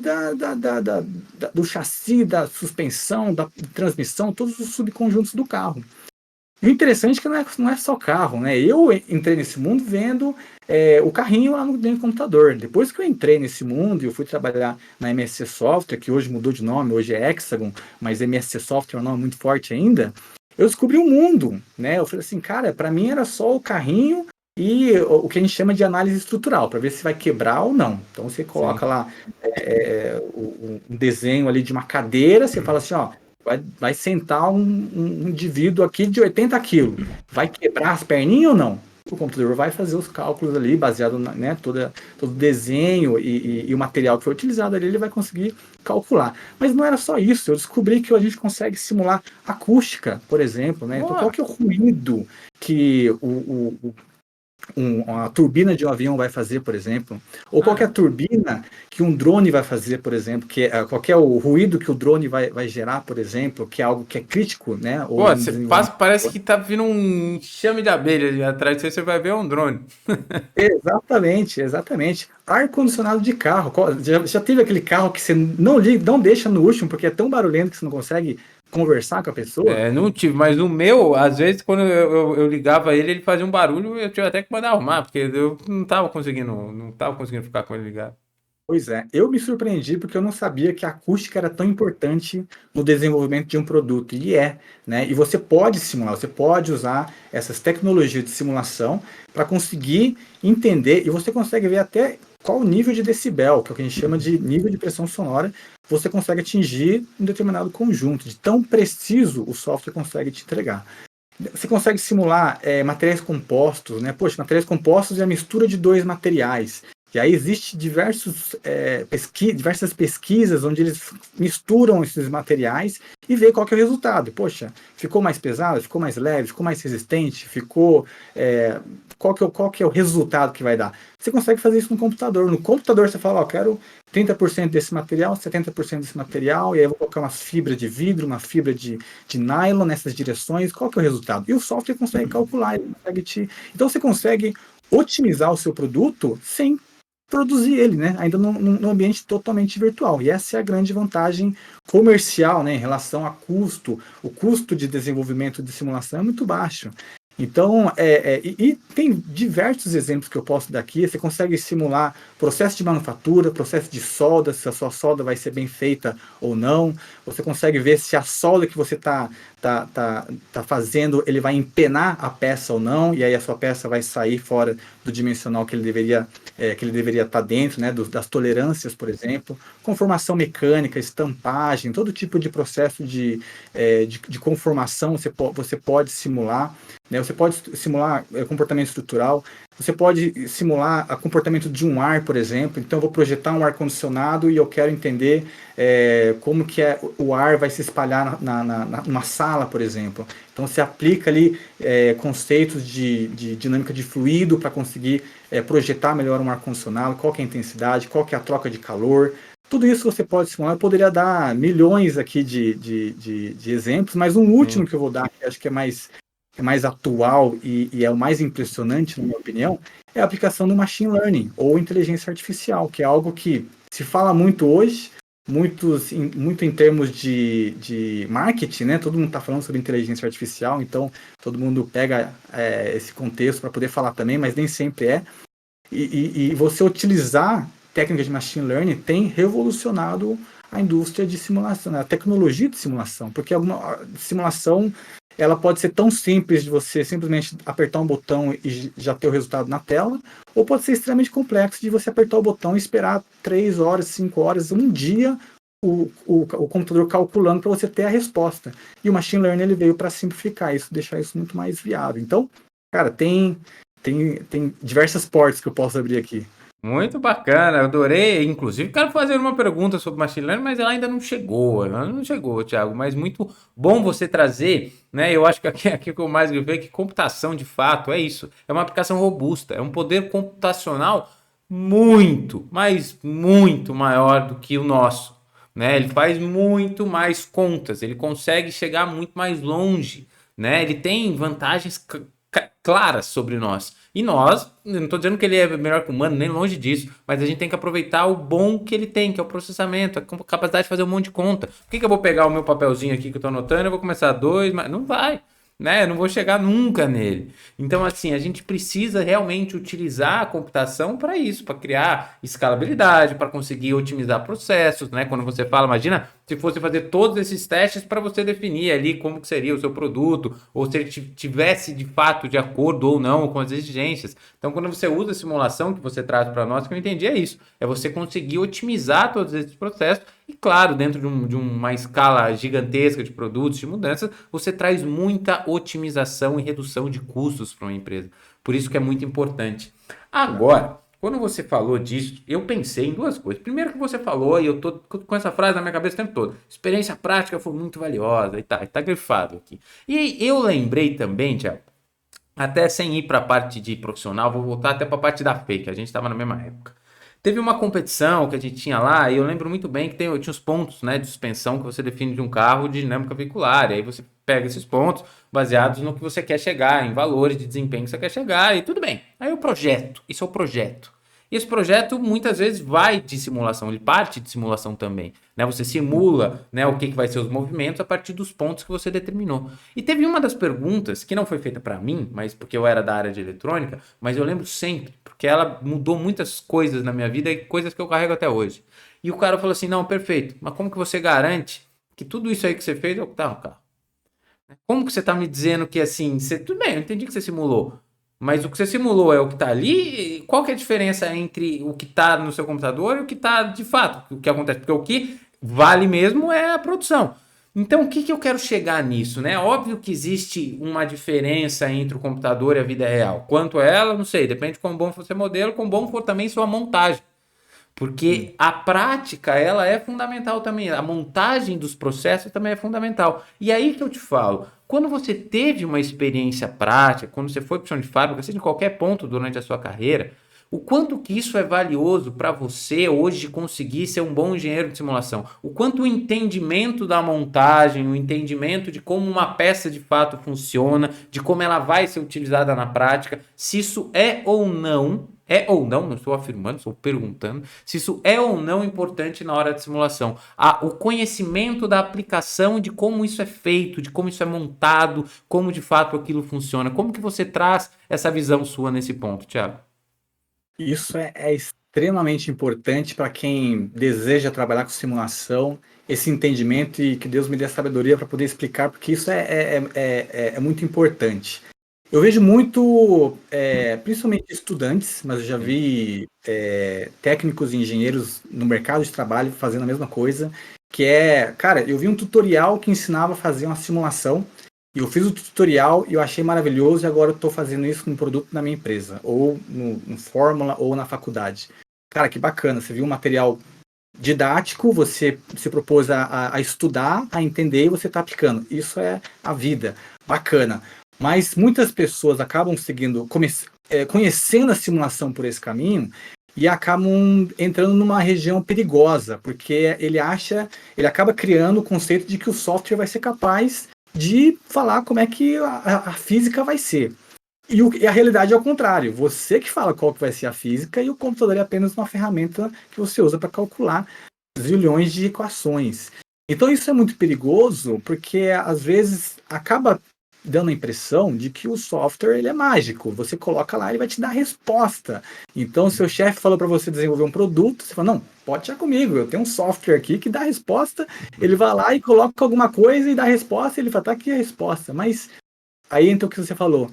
do chassi, da suspensão, da transmissão, todos os subconjuntos do carro. E o interessante é que não é só carro, né? Eu entrei nesse mundo vendo o carrinho lá dentro do computador. Depois que eu entrei nesse mundo e eu fui trabalhar na MSC Software, que hoje mudou de nome, hoje é Hexagon, mas MSC Software é um nome muito forte ainda, eu descobri um mundo, né? Eu falei assim, cara, para mim era só o carrinho e o que a gente chama de análise estrutural, para ver se vai quebrar ou não. Então você coloca lá um desenho ali de uma cadeira, você fala assim, ó, vai sentar um indivíduo aqui de 80 quilos. Vai quebrar as perninhas ou não? O computador vai fazer os cálculos ali, baseado todo o desenho e o material que foi utilizado ali, ele vai conseguir calcular. Mas não era só isso, eu descobri que a gente consegue simular acústica, por exemplo, né? Então, qual que é o ruído que uma turbina de um avião vai fazer, por exemplo, ou qual que é a turbina que um drone vai fazer, por exemplo, qual que é o ruído que o drone vai gerar, por exemplo, que é algo que é crítico, né? Pô, você parece que tá vindo um enxame de abelha ali atrás, você vai ver um drone. Exatamente. Ar-condicionado de carro. Já teve aquele carro que você não deixa no último porque é tão barulhento que você não consegue conversar com a pessoa? Não tive, mas o meu, às vezes, quando eu ligava ele fazia um barulho, eu tive até que mandar arrumar, porque eu não tava conseguindo ficar com ele ligado. Pois é, eu me surpreendi porque eu não sabia que a acústica era tão importante no desenvolvimento de um produto, e né? E você pode simular, você pode usar essas tecnologias de simulação para conseguir entender, e você consegue ver até qual o nível de decibel, que é o que a gente chama de nível de pressão sonora, você consegue atingir um determinado conjunto, de tão preciso o software consegue te entregar. Você consegue simular materiais compostos, né? Poxa, materiais compostos é a mistura de dois materiais. E aí existe diversas pesquisas onde eles misturam esses materiais e vê qual que é o resultado. Poxa, ficou mais pesado, ficou mais leve, ficou mais resistente, qual que é o resultado que vai dar? Você consegue fazer isso no computador. No computador você fala, ó, quero 30% desse material, 70% desse material, e aí eu vou colocar umas fibras de vidro, uma fibra de nylon nessas direções, qual que é o resultado? E o software consegue calcular, ele consegue então você consegue otimizar o seu produto sem produzir ele, né? Ainda num ambiente totalmente virtual. E essa é a grande vantagem comercial, né? Em relação a custo. O custo de desenvolvimento de simulação é muito baixo. Então, e tem diversos exemplos que eu posso dar aqui. Você consegue simular processo de manufatura, processo de solda, se a sua solda vai ser bem feita ou não. Você consegue ver se a solda que você tá fazendo, ele vai empenar a peça ou não, e aí a sua peça vai sair fora do dimensional que ele deveria estar dentro, né, das tolerâncias, por exemplo. Conformação mecânica, estampagem, todo tipo de processo de conformação você pode simular. Né? Você pode simular comportamento estrutural, você pode simular o comportamento de um ar, por exemplo. Então, eu vou projetar um ar-condicionado e eu quero entender como que o ar vai se espalhar numa sala, por exemplo. Então, você aplica ali conceitos de dinâmica de fluido para conseguir projetar melhor um ar-condicionado, qual que é a intensidade, qual que é a troca de calor. Tudo isso você pode simular. Eu poderia dar milhões aqui de exemplos, mas um último que eu vou dar, que acho que é mais atual e é o mais impressionante, na minha opinião, é a aplicação do machine learning ou inteligência artificial, que é algo que se fala muito hoje, muito em termos de marketing, né? Todo mundo está falando sobre inteligência artificial, então todo mundo pega esse contexto para poder falar também, mas nem sempre é. E você utilizar técnicas de machine learning tem revolucionado a indústria de simulação, né? A tecnologia de simulação, porque a simulação ela pode ser tão simples de você simplesmente apertar um botão e já ter o resultado na tela, ou pode ser extremamente complexo de você apertar o botão e esperar 3 horas, 5 horas, um dia o computador calculando para você ter a resposta. E o machine learning ele veio para simplificar isso, deixar isso muito mais viável. Então, cara, tem diversas portas que eu posso abrir aqui. Muito bacana, eu adorei. Inclusive, quero fazer uma pergunta sobre machine learning, mas ela ainda não chegou, Thiago. Mas muito bom você trazer, né? Eu acho que aqui o que eu mais vi é que computação, de fato, é isso. É uma aplicação robusta, é um poder computacional muito, mas muito maior do que o nosso, né? Ele faz muito mais contas, ele consegue chegar muito mais longe, né? Ele tem vantagens claras sobre nós. E nós, não estou dizendo que ele é melhor que o humano, nem longe disso, mas a gente tem que aproveitar o bom que ele tem, que é o processamento, a capacidade de fazer um monte de conta. Por que eu vou pegar o meu papelzinho aqui que eu estou anotando e vou começar dois, mas não vai, né? Eu não vou chegar nunca nele. Então, assim, a gente precisa realmente utilizar a computação para isso, para criar escalabilidade, para conseguir otimizar processos, né? Quando você fala, imagina se fosse fazer todos esses testes para você definir ali como que seria o seu produto, ou se ele tivesse de fato de acordo ou não com as exigências. Então, quando você usa a simulação que você traz para nós, que eu entendi é isso, é você conseguir otimizar todos esses processos e, claro, dentro de uma escala gigantesca de produtos, de mudanças, você traz muita otimização e redução de custos para uma empresa. Por isso que é muito importante. Agora, quando você falou disso, eu pensei em duas coisas. Primeiro que você falou, e eu tô com essa frase na minha cabeça o tempo todo, experiência prática foi muito valiosa, e tá grifado aqui. E eu lembrei também, Tiago, até sem ir para a parte de profissional, vou voltar até para a parte da fake, a gente estava na mesma época. Teve uma competição que a gente tinha lá, e eu lembro muito bem que tinha os pontos, né, de suspensão que você define de um carro de dinâmica veicular. E aí você pega esses pontos baseados no que você quer chegar, em valores de desempenho que você quer chegar, e tudo bem. Aí o projeto, isso é o projeto. E esse projeto muitas vezes vai de simulação, ele parte de simulação também. Né? Você simula, né, o que vai ser os movimentos a partir dos pontos que você determinou. E teve uma das perguntas, que não foi feita para mim, mas porque eu era da área de eletrônica, mas eu lembro sempre, porque ela mudou muitas coisas na minha vida e coisas que eu carrego até hoje. E o cara falou assim, não, perfeito, mas como que você garante que tudo isso aí que você fez é o que tá no carro? Como que você tá me dizendo que assim, tudo bem, eu entendi que você simulou, mas o que você simulou é o que está ali? Qual que é a diferença entre o que está no seu computador e o que está de fato? O que acontece? Porque o que vale mesmo é a produção. Então, o que eu quero chegar nisso, né? Óbvio que existe uma diferença entre o computador e a vida real. Quanto a ela, não sei, depende de quão bom for seu modelo, quão bom for também sua montagem. Porque a prática, ela é fundamental também. A montagem dos processos também é fundamental. E aí que eu te falo, quando você teve uma experiência prática, quando você foi para o chão de fábrica, seja em qualquer ponto durante a sua carreira, o quanto que isso é valioso para você hoje conseguir ser um bom engenheiro de simulação? O quanto o entendimento da montagem, o entendimento de como uma peça de fato funciona, de como ela vai ser utilizada na prática, se isso não estou afirmando, estou perguntando, se isso é ou não importante na hora de simulação. O conhecimento da aplicação de como isso é feito, de como isso é montado, como de fato aquilo funciona. Como que você traz essa visão sua nesse ponto, Thiago? Isso é extremamente importante para quem deseja trabalhar com simulação, esse entendimento e que Deus me dê sabedoria para poder explicar, porque isso é muito importante. Eu vejo muito, principalmente estudantes, mas eu já vi técnicos e engenheiros no mercado de trabalho fazendo a mesma coisa, cara, eu vi um tutorial que ensinava a fazer uma simulação, e eu fiz o tutorial e eu achei maravilhoso, e agora eu estou fazendo isso no produto na minha empresa, ou no Fórmula, ou na faculdade. Cara, que bacana, você viu um material didático, você se propôs a estudar, a entender e você está aplicando. Isso é a vida. Bacana. Mas muitas pessoas acabam conhecendo a simulação por esse caminho e acabam entrando numa região perigosa, porque ele acaba criando o conceito de que o software vai ser capaz de falar como é que a física vai ser. E a realidade é ao contrário. Você que fala qual que vai ser a física e o computador é apenas uma ferramenta que você usa para calcular zilhões de equações. Então isso é muito perigoso, porque às vezes acaba dando a impressão de que o software ele é mágico. Você coloca lá, ele vai te dar a resposta. Então, seu chefe falou para você desenvolver um produto, você fala, não, pode deixar comigo, eu tenho um software aqui que dá a resposta, ele vai lá e coloca alguma coisa e dá a resposta, ele fala, tá aqui a resposta. Mas aí entra o que você falou.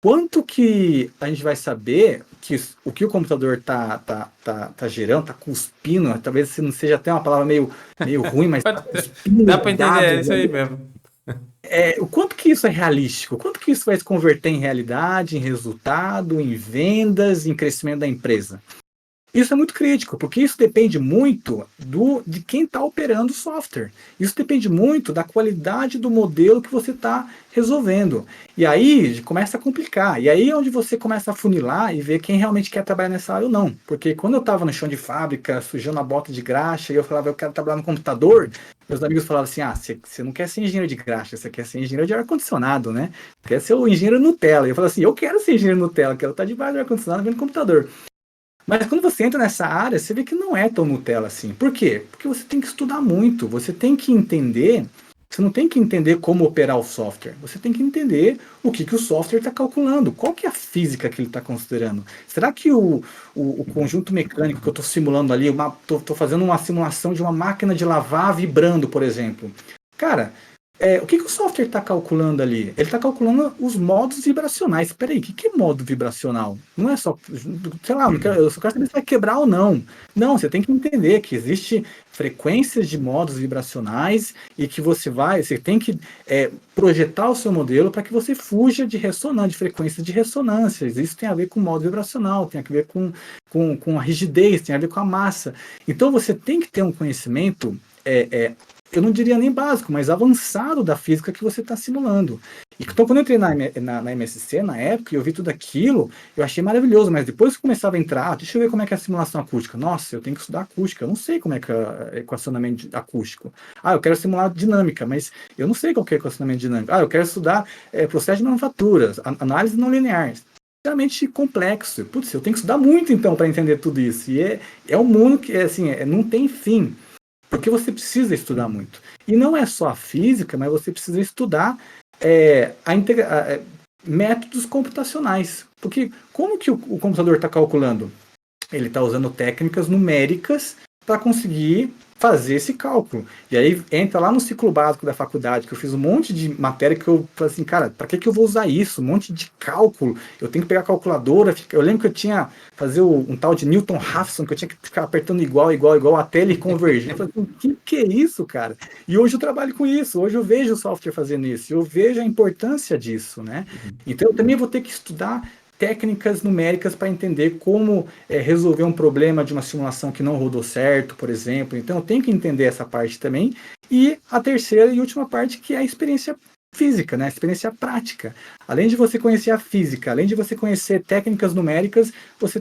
Quanto que a gente vai saber que o que o computador tá gerando, tá cuspindo, talvez não seja até uma palavra meio ruim, mas tá cuspindo Dá para entender, é dados isso aí ali. mesmo. O quanto que isso é realístico? O quanto que isso vai se converter em realidade, em resultado, em vendas, em crescimento da empresa? Isso é muito crítico, porque isso depende muito de quem está operando o software. Isso depende muito da qualidade do modelo que você está resolvendo. E aí começa a complicar. E aí é onde você começa a funilar e ver quem realmente quer trabalhar nessa área ou não. Porque quando eu estava no chão de fábrica, sujando a bota de graxa, e eu falava, eu quero trabalhar no computador, meus amigos falavam assim, você não quer ser engenheiro de graxa, você quer ser engenheiro de ar-condicionado, né? Quer ser o engenheiro Nutella. E eu falava assim, eu quero ser engenheiro Nutella, quero estar debaixo do ar-condicionado vendo computador. Mas quando você entra nessa área, você vê que não é tão Nutella assim. Por quê? Porque você tem que estudar muito, você tem que entender, você não tem que entender como operar o software, você tem que entender o que o software está calculando, qual que é a física que ele está considerando. Será que o conjunto mecânico que eu estou simulando ali, estou fazendo uma simulação de uma máquina de lavar vibrando, por exemplo. Cara, o que o software está calculando ali? Ele está calculando os modos vibracionais. Espera aí, o que é modo vibracional? Não é só, sei lá, eu só quero saber se vai quebrar ou não. Não, você tem que entender que existe frequências de modos vibracionais e que você tem que projetar o seu modelo para que você fuja de ressonância, de frequências de ressonâncias. Isso tem a ver com modo vibracional, tem a ver com a rigidez, tem a ver com a massa. Então você tem que ter um conhecimento eu não diria nem básico, mas avançado da física que você está simulando. Então, quando eu entrei na MSC, na época, e eu vi tudo aquilo, eu achei maravilhoso, mas depois que começava a entrar, deixa eu ver como é que é a simulação acústica. Nossa, eu tenho que estudar acústica, eu não sei como é que é equacionamento acústico. Eu quero simular dinâmica, mas eu não sei qual que é equacionamento dinâmico. Eu quero estudar processo de manufaturas, análise não linear. Extremamente complexo. Putz, eu tenho que estudar muito, então, para entender tudo isso. E é um mundo que, assim, não tem fim. Porque você precisa estudar muito. E não é só a física, mas você precisa estudar métodos computacionais. Porque como que o computador está calculando? Ele está usando técnicas numéricas para conseguir fazer esse cálculo. E aí entra lá no ciclo básico da faculdade, que eu fiz um monte de matéria que eu falei assim, cara, para que eu vou usar isso? Um monte de cálculo. Eu tenho que pegar a calculadora. Eu lembro que eu tinha fazer um tal de Newton-Raphson, que eu tinha que ficar apertando igual, até ele convergir. Eu falei assim, que é isso, cara? E hoje eu trabalho com isso. Hoje eu vejo o software fazendo isso. Eu vejo a importância disso, né? Então eu também vou ter que estudar técnicas numéricas para entender como resolver um problema de uma simulação que não rodou certo, por exemplo. Então, eu tenho que entender essa parte também. E a terceira e última parte, que é a experiência física, né? A experiência prática. Além de você conhecer a física, além de você conhecer técnicas numéricas, você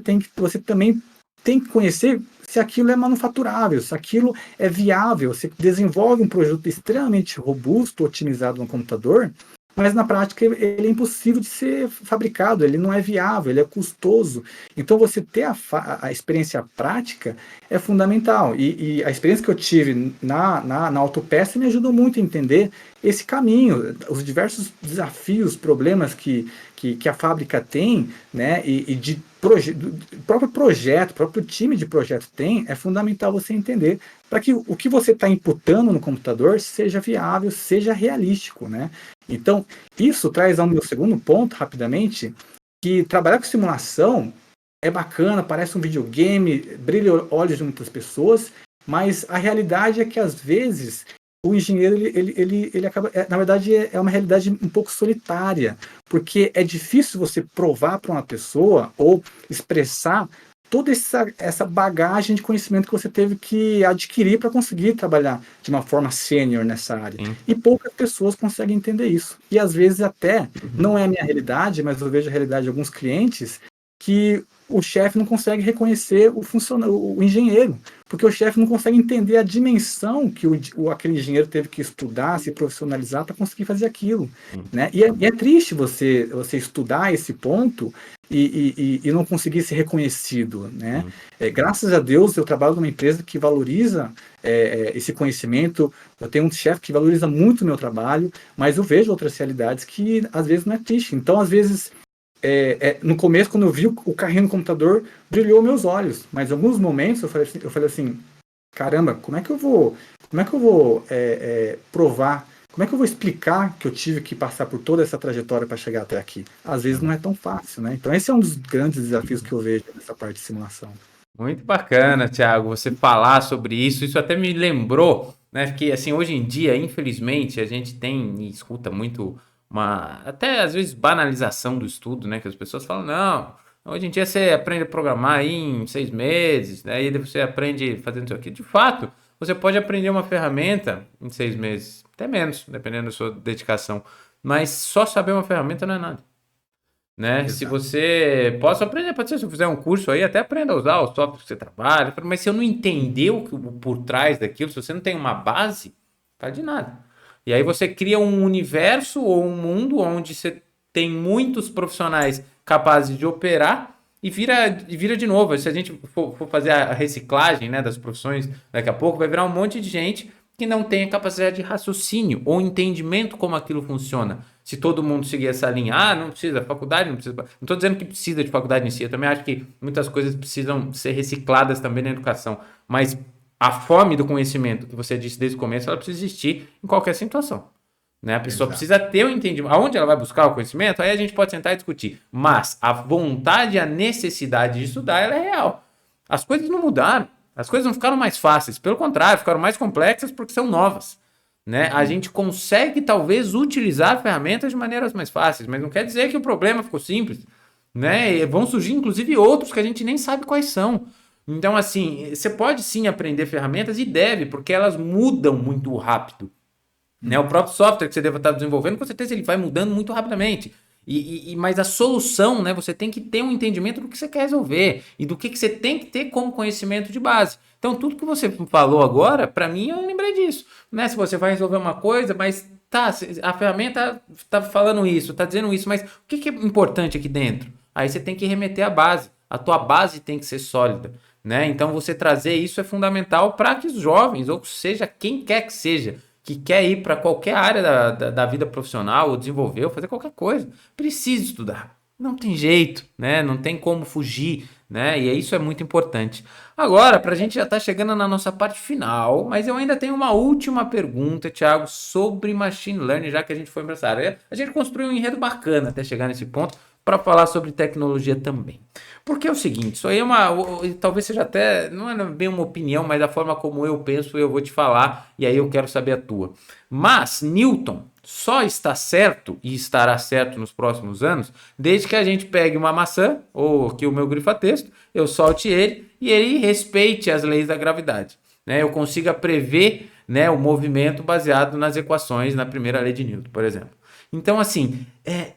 também tem que conhecer se aquilo é manufaturável, se aquilo é viável. Você desenvolve um produto extremamente robusto, otimizado no computador, mas na prática ele é impossível de ser fabricado, ele não é viável, ele é custoso. Então você ter a experiência prática é fundamental. E a experiência que eu tive na autopeça me ajudou muito a entender esse caminho, os diversos desafios, problemas que a fábrica tem, né, e de próprio projeto, o próprio time de projeto tem, é fundamental você entender para que o que você está imputando no computador seja viável, seja realístico, né? Então, isso traz ao meu segundo ponto, rapidamente, que trabalhar com simulação é bacana, parece um videogame, brilha olhos de muitas pessoas, mas a realidade é que, às vezes, o engenheiro ele acaba, na verdade, é uma realidade um pouco solitária, porque é difícil você provar para uma pessoa ou expressar toda essa bagagem de conhecimento que você teve que adquirir para conseguir trabalhar de uma forma sênior nessa área. Sim. E poucas pessoas conseguem entender isso. E às vezes até, não é a minha realidade, mas eu vejo a realidade de alguns clientes que o chefe não consegue reconhecer o engenheiro, porque o chefe não consegue entender a dimensão que aquele engenheiro teve que estudar, se profissionalizar para conseguir fazer aquilo, né? E é triste você estudar esse ponto e não conseguir ser reconhecido, né? Graças a Deus, eu trabalho numa empresa que valoriza esse conhecimento. Eu tenho um chefe que valoriza muito o meu trabalho, mas eu vejo outras realidades que às vezes não é triste. Então, às vezes, no começo, quando eu vi o carrinho no computador, brilhou meus olhos. Mas em alguns momentos eu falei assim, caramba, como é que eu vou provar? Como é que eu vou explicar que eu tive que passar por toda essa trajetória para chegar até aqui? Às vezes não é tão fácil, né? Então esse é um dos grandes desafios que eu vejo nessa parte de simulação. Muito bacana, Thiago, você falar sobre isso. Isso até me lembrou, né? Que assim, hoje em dia, infelizmente, a gente tem e escuta muito até às vezes banalização do estudo, né? Que as pessoas falam, não, hoje em dia você aprende a programar aí em 6 meses, né? E você aprende fazendo isso aqui. De fato, você pode aprender uma ferramenta em 6 meses, até menos, dependendo da sua dedicação. Mas só saber uma ferramenta não é nada. Né? Se Exato. você posso aprender, pode ser se eu fizer um curso aí, até aprenda a usar o software que você trabalha, mas se eu não entender o por trás daquilo, se você não tem uma base, tá de nada. E aí você cria um universo ou um mundo onde você tem muitos profissionais capazes de operar e vira de novo. Se a gente for fazer a reciclagem, né, das profissões, daqui a pouco vai virar um monte de gente que não tem a capacidade de raciocínio ou entendimento como aquilo funciona. Se todo mundo seguir essa linha, não precisa, faculdade não precisa. Não estou dizendo que precisa de faculdade em si, eu também acho que muitas coisas precisam ser recicladas também na educação. Mas a fome do conhecimento, que você disse desde o começo, ela precisa existir em qualquer situação. Né? A pessoa Exato. precisa ter o entendimento. Aonde ela vai buscar o conhecimento, aí a gente pode sentar e discutir. Mas a vontade, a necessidade de estudar, ela é real. As coisas não mudaram. As coisas não ficaram mais fáceis. Pelo contrário, ficaram mais complexas porque são novas. Né? A gente consegue, talvez, utilizar ferramentas de maneiras mais fáceis, mas não quer dizer que o problema ficou simples. Né? E vão surgir, inclusive, outros que a gente nem sabe quais são. Então, assim, você pode sim aprender ferramentas e deve, porque elas mudam muito rápido. Né? O próprio software que você deve estar desenvolvendo, com certeza ele vai mudando muito rapidamente. Mas a solução, né? Você tem que ter um entendimento do que você quer resolver e do que você tem que ter como conhecimento de base. Então, tudo que você falou agora, para mim, eu lembrei disso. Né? Se você vai resolver uma coisa, mas tá, a ferramenta tá falando isso, tá dizendo isso, mas o que é importante aqui dentro? Aí você tem que remeter à base. A tua base tem que ser sólida. Né? Então, você trazer isso é fundamental para que os jovens, ou seja, quem quer que seja, que quer ir para qualquer área da vida profissional, ou desenvolver, ou fazer qualquer coisa, precisa estudar. Não tem jeito, né? Não tem como fugir, né? E isso é muito importante. Agora, para a gente já estar chegando na nossa parte final, mas eu ainda tenho uma última pergunta, Thiago, sobre machine learning, já que a gente foi para essa área. A gente construiu um enredo bacana até chegar nesse ponto para falar sobre tecnologia também. Porque é o seguinte, isso aí talvez seja até, não é bem uma opinião, mas a forma como eu penso, eu vou te falar, e aí eu quero saber a tua. Mas Newton só está certo e estará certo nos próximos anos, desde que a gente pegue uma maçã, ou aqui o meu grifa-texto, eu solte ele e ele respeite as leis da gravidade. Né? Eu consiga prever, né, o movimento baseado nas equações na primeira lei de Newton, por exemplo. Então, assim,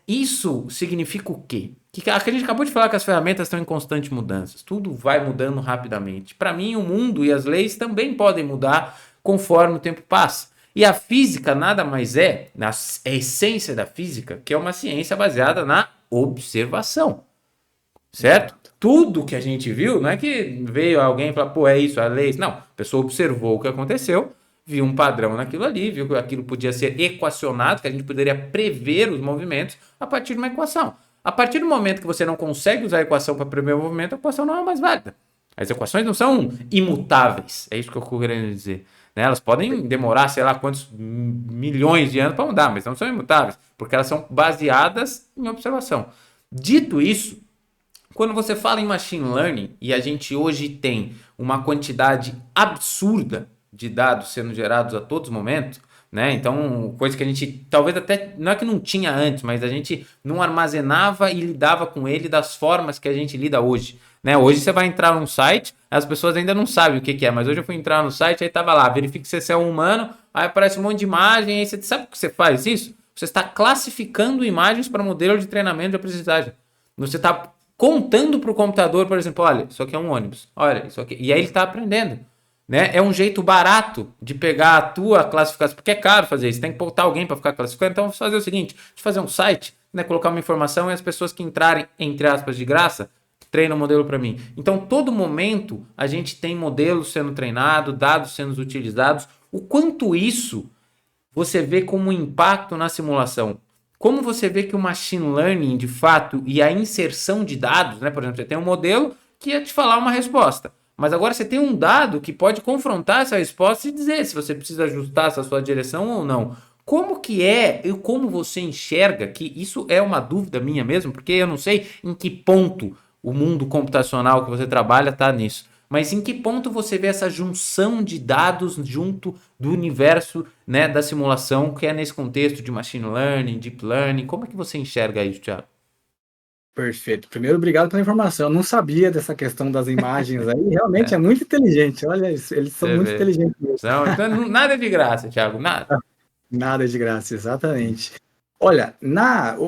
isso significa o quê? Que a gente acabou de falar que as ferramentas estão em constante mudança. Tudo vai mudando rapidamente. Para mim, o mundo e as leis também podem mudar conforme o tempo passa. E a física nada mais é a essência da física, que é uma ciência baseada na observação. Certo? Tudo que a gente viu, não é que veio alguém e falou, pô, é isso, a lei. Não, a pessoa observou o que aconteceu, viu um padrão naquilo ali, viu que aquilo podia ser equacionado, que a gente poderia prever os movimentos a partir de uma equação. A partir do momento que você não consegue usar a equação para prever o movimento, a equação não é mais válida. As equações não são imutáveis, é isso que eu estou querendo dizer. Né? Elas podem demorar, sei lá, quantos milhões de anos para mudar, mas não são imutáveis, porque elas são baseadas em observação. Dito isso, quando você fala em machine learning, e a gente hoje tem uma quantidade absurda de dados sendo gerados a todos os momentos, né? Então, coisa que a gente talvez até, não é que não tinha antes, mas a gente não armazenava e lidava com ele das formas que a gente lida hoje. Né? Hoje você vai entrar num site, as pessoas ainda não sabem o que é, mas hoje eu fui entrar no site, aí tava lá, verifique se você é um humano, aí aparece um monte de imagem, aí você sabe o que você faz isso? Você está classificando imagens para modelo de treinamento de aprendizagem. Você está contando para o computador, por exemplo, olha, isso aqui é um ônibus, olha, isso aqui. E aí ele está aprendendo. Né? É um jeito barato de pegar a tua classificação, porque é caro fazer isso, tem que botar alguém para ficar classificando. Então, vamos fazer o seguinte: deixa eu fazer um site, né? Colocar uma informação e as pessoas que entrarem, entre aspas, de graça, treinam o modelo para mim. Então, todo momento a gente tem modelos sendo treinados, dados sendo utilizados. O quanto isso você vê como impacto na simulação? Como você vê que o machine learning, de fato, e a inserção de dados, né? Por exemplo, você tem um modelo que ia te falar uma resposta. Mas agora você tem um dado que pode confrontar essa resposta e dizer se você precisa ajustar essa sua direção ou não. Como que é e como você enxerga que isso é uma dúvida minha mesmo, porque eu não sei em que ponto o mundo computacional que você trabalha está nisso. Mas em que ponto você vê essa junção de dados junto do universo, né, da simulação, que é nesse contexto de machine learning, deep learning? Como é que você enxerga isso, Thiago? Perfeito. Primeiro, obrigado pela informação. Eu não sabia dessa questão das imagens aí. Realmente é É, muito inteligente. Olha, eles são você muito vê. inteligentes mesmo. Não, então nada é de graça, Thiago, nada. Nada de graça, exatamente. Olha,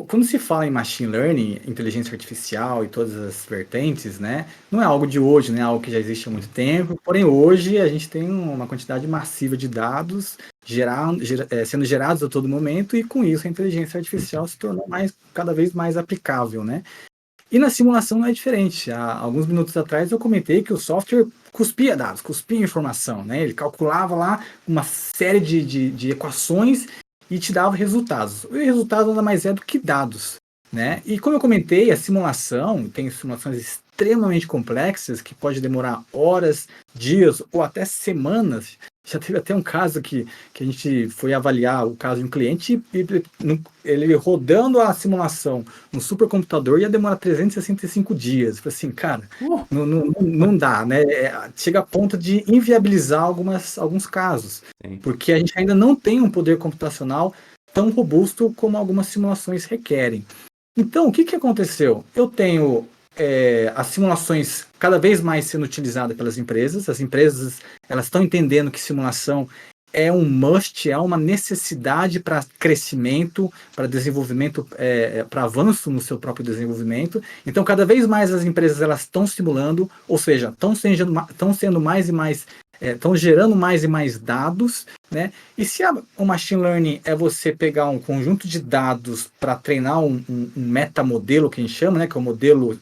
quando se fala em machine learning, inteligência artificial e todas as vertentes, né, não é algo de hoje, né, é algo que já existe há muito tempo, porém hoje a gente tem uma quantidade massiva de dados sendo gerados a todo momento e com isso a inteligência artificial se tornou cada vez mais aplicável, né? E na simulação não é diferente. Há alguns minutos atrás eu comentei que o software cuspia dados, cuspia informação, né? Ele calculava lá uma série de equações e te dava resultados. O resultado nada mais é do que dados, né? E como eu comentei, a simulação tem simulações extremamente complexas que pode demorar horas, dias ou até semanas. Já teve até um caso que a gente foi avaliar o caso de um cliente e ele rodando a simulação no supercomputador ia demorar 365 dias. Eu falei assim, cara, não dá, né? Chega a ponto de inviabilizar alguns casos, Sim. porque a gente ainda não tem um poder computacional tão robusto como algumas simulações requerem. Então, o que aconteceu? Eu tenho as simulações cada vez mais sendo utilizadas pelas empresas. As empresas elas estão entendendo que simulação é um must, é uma necessidade para crescimento, para desenvolvimento, para avanço no seu próprio desenvolvimento. Então, cada vez mais as empresas elas estão simulando, ou seja, estão sendo mais e mais estão gerando mais e mais dados, né? E se o machine learning é você pegar um conjunto de dados para treinar um metamodelo, que a gente chama, né? Que é um modelo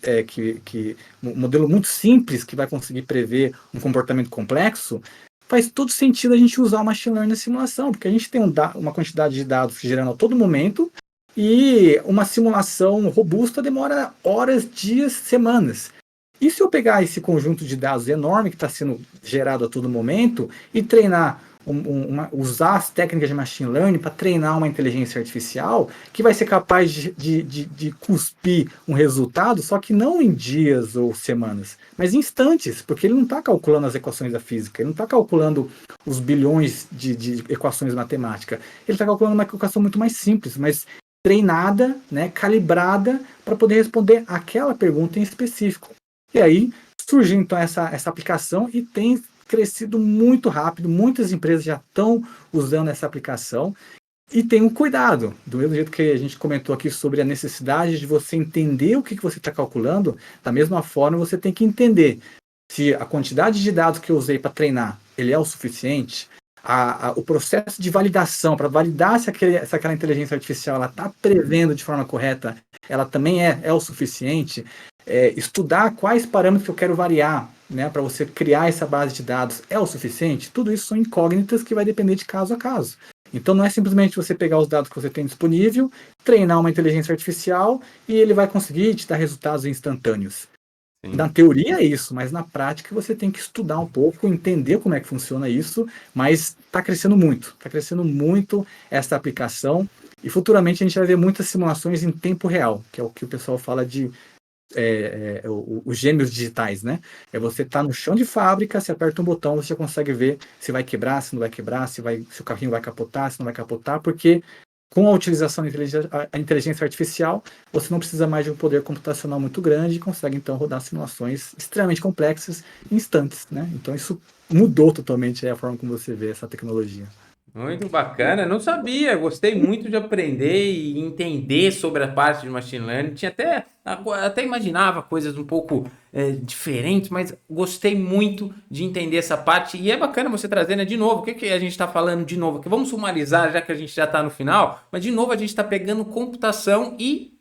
um modelo muito simples que vai conseguir prever um comportamento complexo, faz todo sentido a gente usar o machine learning na simulação, porque a gente tem uma quantidade de dados gerando a todo momento e uma simulação robusta demora horas, dias, semanas. E se eu pegar esse conjunto de dados enorme que está sendo gerado a todo momento e treinar, usar as técnicas de machine learning para treinar uma inteligência artificial que vai ser capaz de cuspir um resultado, só que não em dias ou semanas, mas em instantes, porque ele não está calculando as equações da física, ele não está calculando os bilhões de equações matemáticas, ele está calculando uma equação muito mais simples, mas treinada, né, calibrada para poder responder aquela pergunta em específico. E aí surge então essa aplicação e tem crescido muito rápido, muitas empresas já estão usando essa aplicação e tem um cuidado, do mesmo jeito que a gente comentou aqui sobre a necessidade de você entender o que você está calculando, da mesma forma você tem que entender se a quantidade de dados que eu usei para treinar, ele é o suficiente, o processo de validação, para validar se aquela inteligência artificial está prevendo de forma correta, ela também é o suficiente. Estudar quais parâmetros que eu quero variar, né, para você criar essa base de dados é o suficiente? Tudo isso são incógnitas que vai depender de caso a caso. Então não é simplesmente você pegar os dados que você tem disponível, treinar uma inteligência artificial e ele vai conseguir te dar resultados instantâneos. Sim. Na teoria é isso, mas na prática você tem que estudar um pouco, entender como é que funciona isso, mas está crescendo muito essa aplicação e futuramente a gente vai ver muitas simulações em tempo real, que é o que o pessoal fala de os gêmeos digitais, né? É você tá no chão de fábrica, você aperta um botão, você já consegue ver se vai quebrar, se não vai quebrar, se o carrinho vai capotar, se não vai capotar, porque com a utilização da inteligência artificial, você não precisa mais de um poder computacional muito grande e consegue então rodar simulações extremamente complexas em instantes, né? Então isso mudou totalmente a forma como você vê essa tecnologia. Muito bacana, não sabia, gostei muito de aprender e entender sobre a parte de machine learning. Tinha até imaginava coisas um pouco diferentes, mas gostei muito de entender essa parte. E é bacana você trazer, né, de novo, o que, que a gente está falando de novo? Que vamos sumarizar, já que a gente já está no final, mas de novo a gente está pegando computação e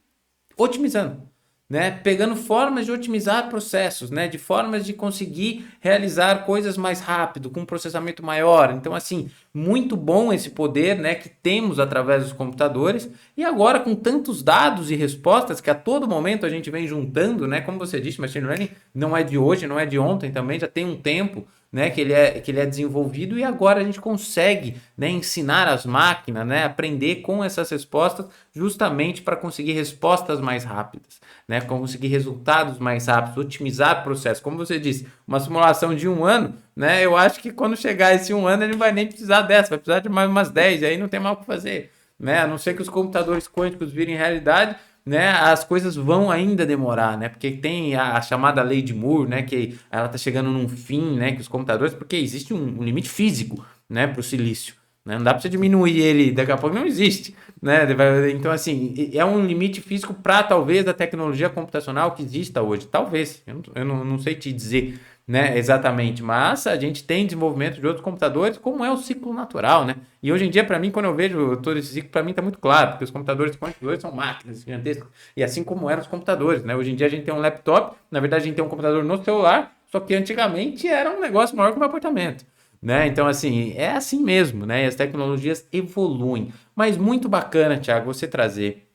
otimizando, né? Pegando formas de otimizar processos, né? De formas de conseguir realizar coisas mais rápido, com um processamento maior. Então, assim, muito bom esse poder, né? Que temos através dos computadores e agora com tantos dados e respostas que a todo momento a gente vem juntando, né? Como você disse, machine learning não é de hoje, não é de ontem também, já tem um tempo, né, que ele é desenvolvido e agora a gente consegue, né, ensinar as máquinas, né, aprender com essas respostas justamente para conseguir respostas mais rápidas, né, conseguir resultados mais rápidos, otimizar processos. Como você disse, uma simulação de 1 ano, né, eu acho que quando chegar esse 1 ano ele não vai nem precisar dessa, vai precisar de mais umas 10, e aí não tem mais o que fazer, né, a não ser que os computadores quânticos virem realidade, né, as coisas vão ainda demorar, né, porque tem a chamada lei de Moore, né, que ela está chegando num fim, né, que os computadores, porque existe um limite físico, né, para o silício, né, não dá para você diminuir ele, daqui a pouco não existe, né, então assim, é um limite físico para talvez a tecnologia computacional que exista hoje, talvez, eu não sei te dizer, né, exatamente, mas a gente tem desenvolvimento de outros computadores, como é o ciclo natural, né, e hoje em dia, para mim, quando eu vejo todo esse ciclo, para mim está muito claro, porque os computadores quânticos hoje são máquinas gigantescas, e assim como eram os computadores, né? Hoje em dia a gente tem um laptop, na verdade a gente tem um computador no celular, só que antigamente era um negócio maior que um apartamento, né? Então, assim, é assim mesmo, né? E as tecnologias evoluem. Mas muito bacana, Thiago, você trazer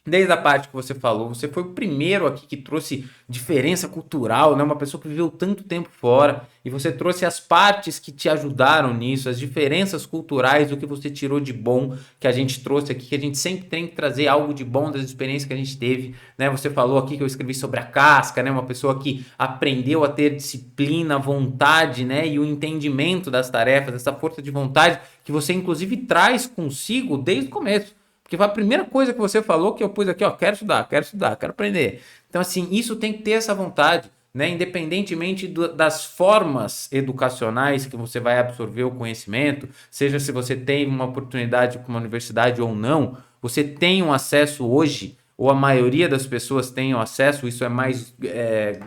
desde a parte que você falou, você foi o primeiro aqui que trouxe diferença cultural, né? Uma pessoa que viveu tanto tempo fora, e você trouxe as partes que te ajudaram nisso, as diferenças culturais, o que você tirou de bom, que a gente trouxe aqui, que a gente sempre tem que trazer algo de bom das experiências que a gente teve, né? Você falou aqui que eu escrevi sobre a casca, né? Uma pessoa que aprendeu a ter disciplina, vontade, né? E o entendimento das tarefas, essa força de vontade que você inclusive traz consigo desde o começo. Porque foi a primeira coisa que você falou que eu pus aqui, ó, quero estudar, quero aprender. Então, assim, isso tem que ter essa vontade, né? Independentemente das formas educacionais que você vai absorver o conhecimento, seja se você tem uma oportunidade com uma universidade ou não, você tem um acesso hoje, ou a maioria das pessoas tem o acesso, isso é mais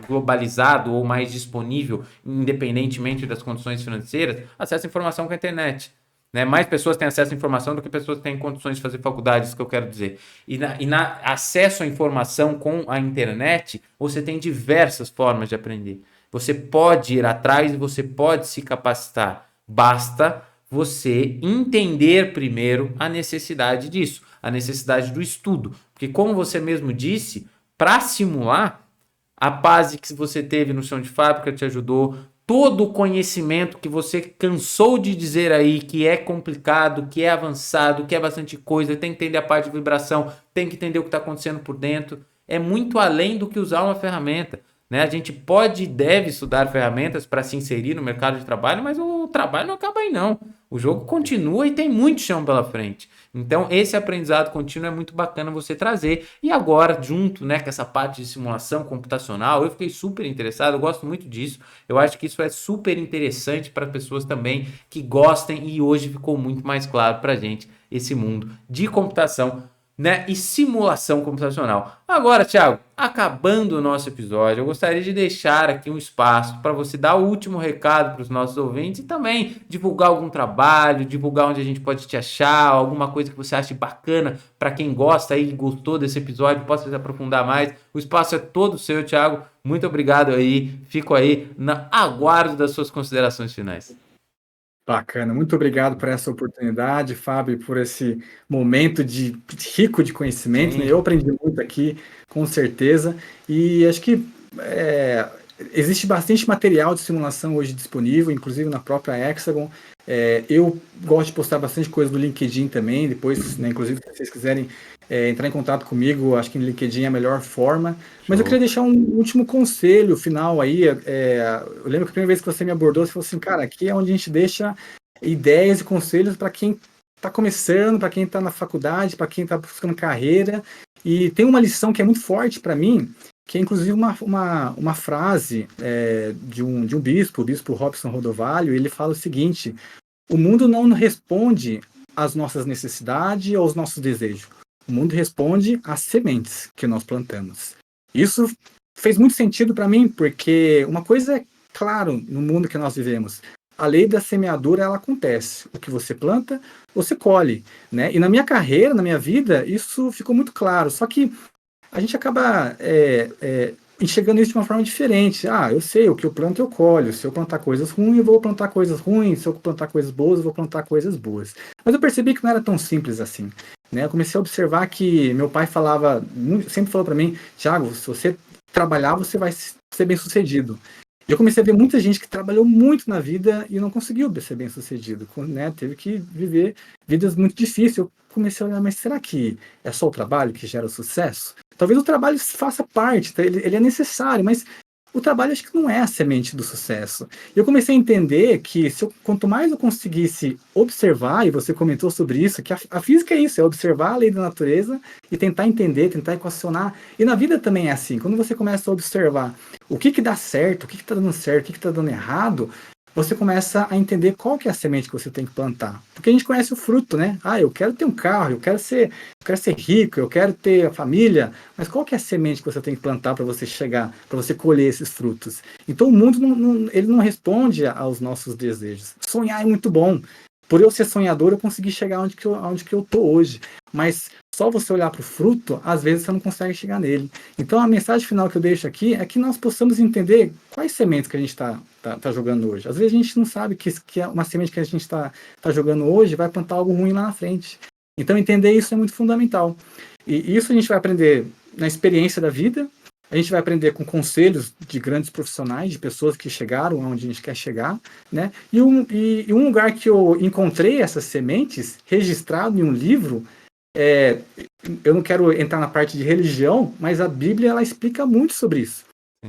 globalizado ou mais disponível, independentemente das condições financeiras, acesso à informação com a internet. Né? Mais pessoas têm acesso à informação do que pessoas têm condições de fazer faculdade, isso que eu quero dizer. E na acesso à informação com a internet, você tem diversas formas de aprender. Você pode ir atrás e você pode se capacitar. Basta você entender primeiro a necessidade disso, a necessidade do estudo. Porque, como você mesmo disse, para simular, a base que você teve no chão de fábrica te ajudou, todo o conhecimento que você cansou de dizer aí que é complicado, que é avançado, que é bastante coisa, tem que entender a parte de vibração, tem que entender o que está acontecendo por dentro, é muito além do que usar uma ferramenta. Né? A gente pode e deve estudar ferramentas para se inserir no mercado de trabalho, mas o trabalho não acaba aí não. O jogo continua e tem muito chão pela frente. Então, esse aprendizado contínuo é muito bacana você trazer. E agora, junto, né, com essa parte de simulação computacional, eu fiquei super interessado, eu gosto muito disso. Eu acho que isso é super interessante para pessoas também que gostem, e hoje ficou muito mais claro para a gente esse mundo de computação, né, e simulação computacional. Agora, Thiago, acabando o nosso episódio, eu gostaria de deixar aqui um espaço para você dar o último recado para os nossos ouvintes e também divulgar algum trabalho, divulgar onde a gente pode te achar, alguma coisa que você ache bacana para quem gosta e gostou desse episódio, possa se aprofundar mais. O espaço é todo seu, Thiago. Muito obrigado aí. Fico aí na aguardo das suas considerações finais. Bacana, muito obrigado por essa oportunidade, Fábio, por esse momento rico de conhecimento, né? Sim, Eu aprendi muito aqui, com certeza, e acho que é, existe bastante material de simulação hoje disponível, inclusive na própria Hexagon. Eu gosto de postar bastante coisa no LinkedIn também, depois, né, inclusive, se vocês quiserem entrar em contato comigo, acho que no LinkedIn é a melhor forma. Mas eu queria show. deixar um último conselho final aí. Eu lembro que a primeira vez que você me abordou, você falou assim, cara, aqui é onde a gente deixa ideias e conselhos para quem está começando, para quem está na faculdade, para quem está buscando carreira. E tem uma lição que é muito forte para mim, que é inclusive uma frase de um bispo, o bispo Robson Rodovalho. Ele fala o seguinte: o mundo não responde às nossas necessidades ou aos nossos desejos. O mundo responde às sementes que nós plantamos. Isso fez muito sentido para mim, porque uma coisa é claro no mundo que nós vivemos. A lei da semeadura, ela acontece. O que você planta, você colhe, né? E na minha carreira, na minha vida, isso ficou muito claro. Só que a gente acaba enxergando isso de uma forma diferente. Ah, eu sei, o que eu planto eu colho. Se eu plantar coisas ruins, eu vou plantar coisas ruins. Se eu plantar coisas boas, eu vou plantar coisas boas. Mas eu percebi que não era tão simples assim. Né? Eu comecei a observar que meu pai sempre falou para mim, Thiago, se você trabalhar, você vai ser bem sucedido. E eu comecei a ver muita gente que trabalhou muito na vida e não conseguiu ser bem sucedido, né? Teve que viver vidas muito difíceis. Eu comecei a olhar, mas será que é só o trabalho que gera o sucesso? Talvez o trabalho faça parte, tá? Ele é necessário, mas o trabalho acho que não é a semente do sucesso. E eu comecei a entender que quanto mais eu conseguisse observar, e você comentou sobre isso, que a física é isso, é observar a lei da natureza e tentar entender, tentar equacionar. E na vida também é assim, quando você começa a observar o que dá certo, o que está dando certo, o que está dando errado, você começa a entender qual que é a semente que você tem que plantar. Porque a gente conhece o fruto, né? Ah, eu quero ter um carro, eu quero ser rico, eu quero ter a família, mas qual que é a semente que você tem que plantar para você chegar, para você colher esses frutos? Então o mundo ele não responde aos nossos desejos. Sonhar é muito bom. Por eu ser sonhador, eu consegui chegar onde que eu tô hoje. Mas só você olhar para o fruto, às vezes você não consegue chegar nele. Então a mensagem final que eu deixo aqui é que nós possamos entender quais sementes que a gente está jogando hoje. Às vezes a gente não sabe que é uma semente que a gente está jogando hoje vai plantar algo ruim lá na frente. Então entender isso é muito fundamental. E isso a gente vai aprender na experiência da vida, a gente vai aprender com conselhos de grandes profissionais, de pessoas que chegaram onde a gente quer chegar, né? E um lugar que eu encontrei essas sementes, registrado em um livro, eu não quero entrar na parte de religião, mas a Bíblia ela explica muito sobre isso.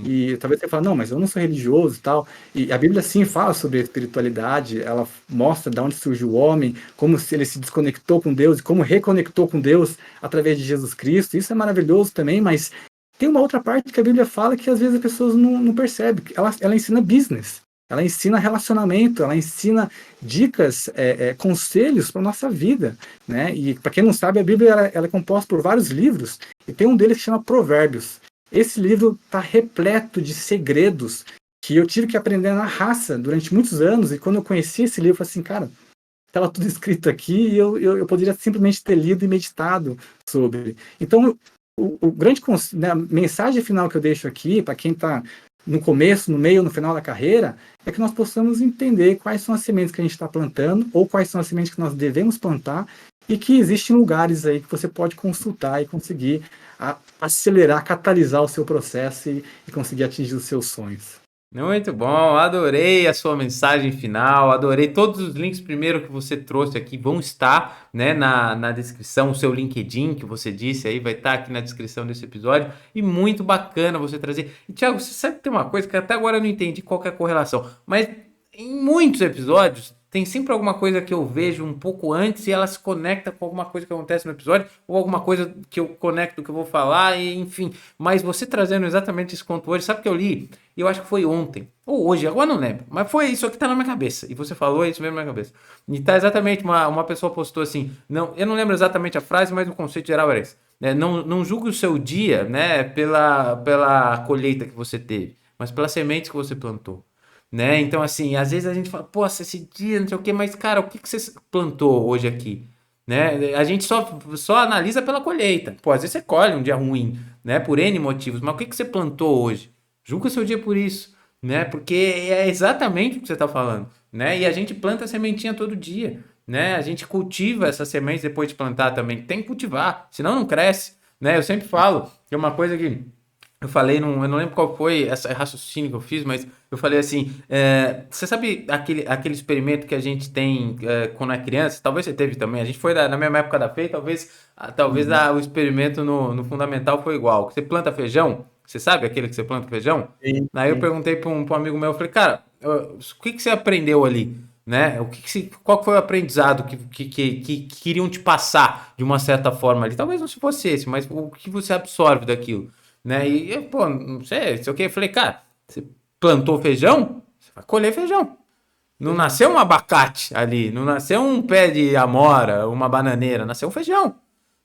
E talvez você fale, não, mas eu não sou religioso e tal. E a Bíblia sim fala sobre a espiritualidade, ela mostra de onde surgiu o homem, como ele se desconectou com Deus e como reconectou com Deus através de Jesus Cristo. Isso é maravilhoso também, mas tem uma outra parte que a Bíblia fala que às vezes as pessoas não percebem. Ela ensina business, ela ensina relacionamento, ela ensina dicas, conselhos para a nossa vida. Né? E para quem não sabe, a Bíblia ela é composta por vários livros, e tem um deles que chama Provérbios. Esse livro está repleto de segredos que eu tive que aprender na raça durante muitos anos, e quando eu conheci esse livro, eu falei assim, cara, estava tudo escrito aqui e eu poderia simplesmente ter lido e meditado sobre. Então, o grande, né, a mensagem final que eu deixo aqui, para quem está no começo, no meio, no final da carreira, é que nós possamos entender quais são as sementes que a gente está plantando, ou quais são as sementes que nós devemos plantar, e que existem lugares aí que você pode consultar e conseguir acelerar, catalisar o seu processo e conseguir atingir os seus sonhos. Muito bom, adorei a sua mensagem final, adorei todos os links primeiro que você trouxe aqui, vão estar, né, na descrição, o seu LinkedIn que você disse aí vai estar aqui na descrição desse episódio, e muito bacana você trazer. E Thiago, você sabe que tem uma coisa que até agora eu não entendi qual que é a correlação, mas em muitos episódios tem sempre alguma coisa que eu vejo um pouco antes e ela se conecta com alguma coisa que acontece no episódio, ou alguma coisa que eu conecto que eu vou falar, e enfim. Mas você trazendo exatamente esse conto hoje, sabe que eu li? E eu acho que foi ontem, ou hoje, agora não lembro, mas foi isso que tá na minha cabeça. E você falou isso mesmo na minha cabeça. E tá exatamente, uma pessoa postou assim, não, eu não lembro exatamente a frase, mas o conceito geral era esse. Não julgue o seu dia, né, pela colheita que você teve, mas pelas sementes que você plantou. Né? Então, assim, às vezes a gente fala, pô, esse dia, não sei o quê, mas, cara, o que você plantou hoje aqui? Né? A gente só analisa pela colheita. Pô, às vezes você colhe um dia ruim, né? Por N motivos, mas o que você plantou hoje? Julga o seu dia por isso, né? Porque é exatamente o que você está falando, né? E a gente planta a sementinha todo dia, né? A gente cultiva essas sementes depois de plantar também. Tem que cultivar, senão não cresce, né? Eu sempre falo que é uma coisa que eu falei, eu não lembro qual foi esse raciocínio que eu fiz, mas eu falei assim: você sabe aquele experimento que a gente tem quando é criança? Talvez você teve também. A gente foi na mesma época da FEI, talvez o experimento no fundamental foi igual. Você planta feijão, você sabe aquele que você planta feijão? Sim, Aí eu sim. perguntei para um amigo meu, eu falei, cara, o que você aprendeu ali? Né? Qual foi o aprendizado que queriam te passar de uma certa forma ali? Talvez não se fosse esse, mas o que você absorve daquilo? Né? E eu, pô, não sei o que. Eu falei, cara, você plantou feijão? Você vai colher feijão. Não nasceu um abacate ali, não nasceu um pé de amora, uma bananeira, nasceu um feijão.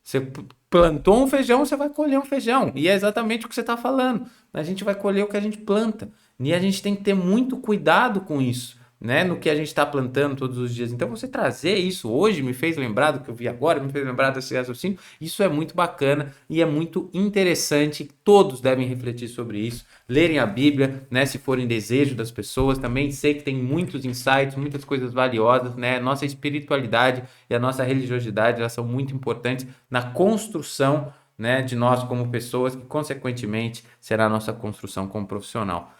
Você plantou um feijão, você vai colher um feijão. E é exatamente o que você está falando. A gente vai colher o que a gente planta. E a gente tem que ter muito cuidado com isso, né? No que a gente está plantando todos os dias. Então, você trazer isso hoje me fez lembrar do que eu vi agora, me fez lembrar desse raciocínio. Isso é muito bacana e é muito interessante. Todos devem refletir sobre isso, lerem a Bíblia, né? Se forem desejo das pessoas. Também sei que tem muitos insights, muitas coisas valiosas, né? Nossa espiritualidade e a nossa religiosidade, elas são muito importantes na construção, né, de nós como pessoas, que consequentemente será a nossa construção como profissional.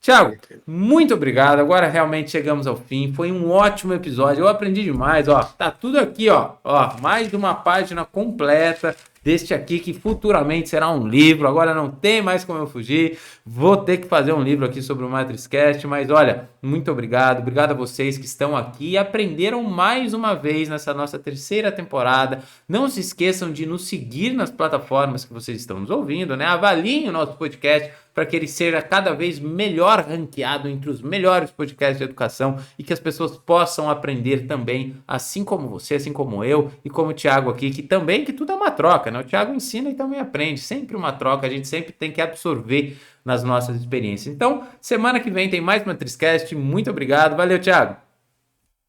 Tiago, muito obrigado. Agora realmente chegamos ao fim. Foi um ótimo episódio. Eu aprendi demais, ó. Tá tudo aqui, ó. Ó, mais de uma página completa deste aqui que futuramente será um livro. Agora não tem mais como eu fugir. Vou ter que fazer um livro aqui sobre o MatrixCast, mas olha, muito obrigado. Obrigado a vocês que estão aqui e aprenderam mais uma vez nessa nossa terceira temporada. Não se esqueçam de nos seguir nas plataformas que vocês estão nos ouvindo, né? Avaliem o nosso podcast para que ele seja cada vez melhor ranqueado entre os melhores podcasts de educação e que as pessoas possam aprender também, assim como você, assim como eu e como o Thiago aqui, que também, que tudo é uma troca, né? O Thiago ensina e também aprende, sempre uma troca, a gente sempre tem que absorver nas nossas experiências. Então, semana que vem tem mais MatrixCast, muito obrigado, valeu, Thiago.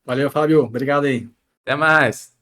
Valeu, Fábio. Obrigado aí. Até mais.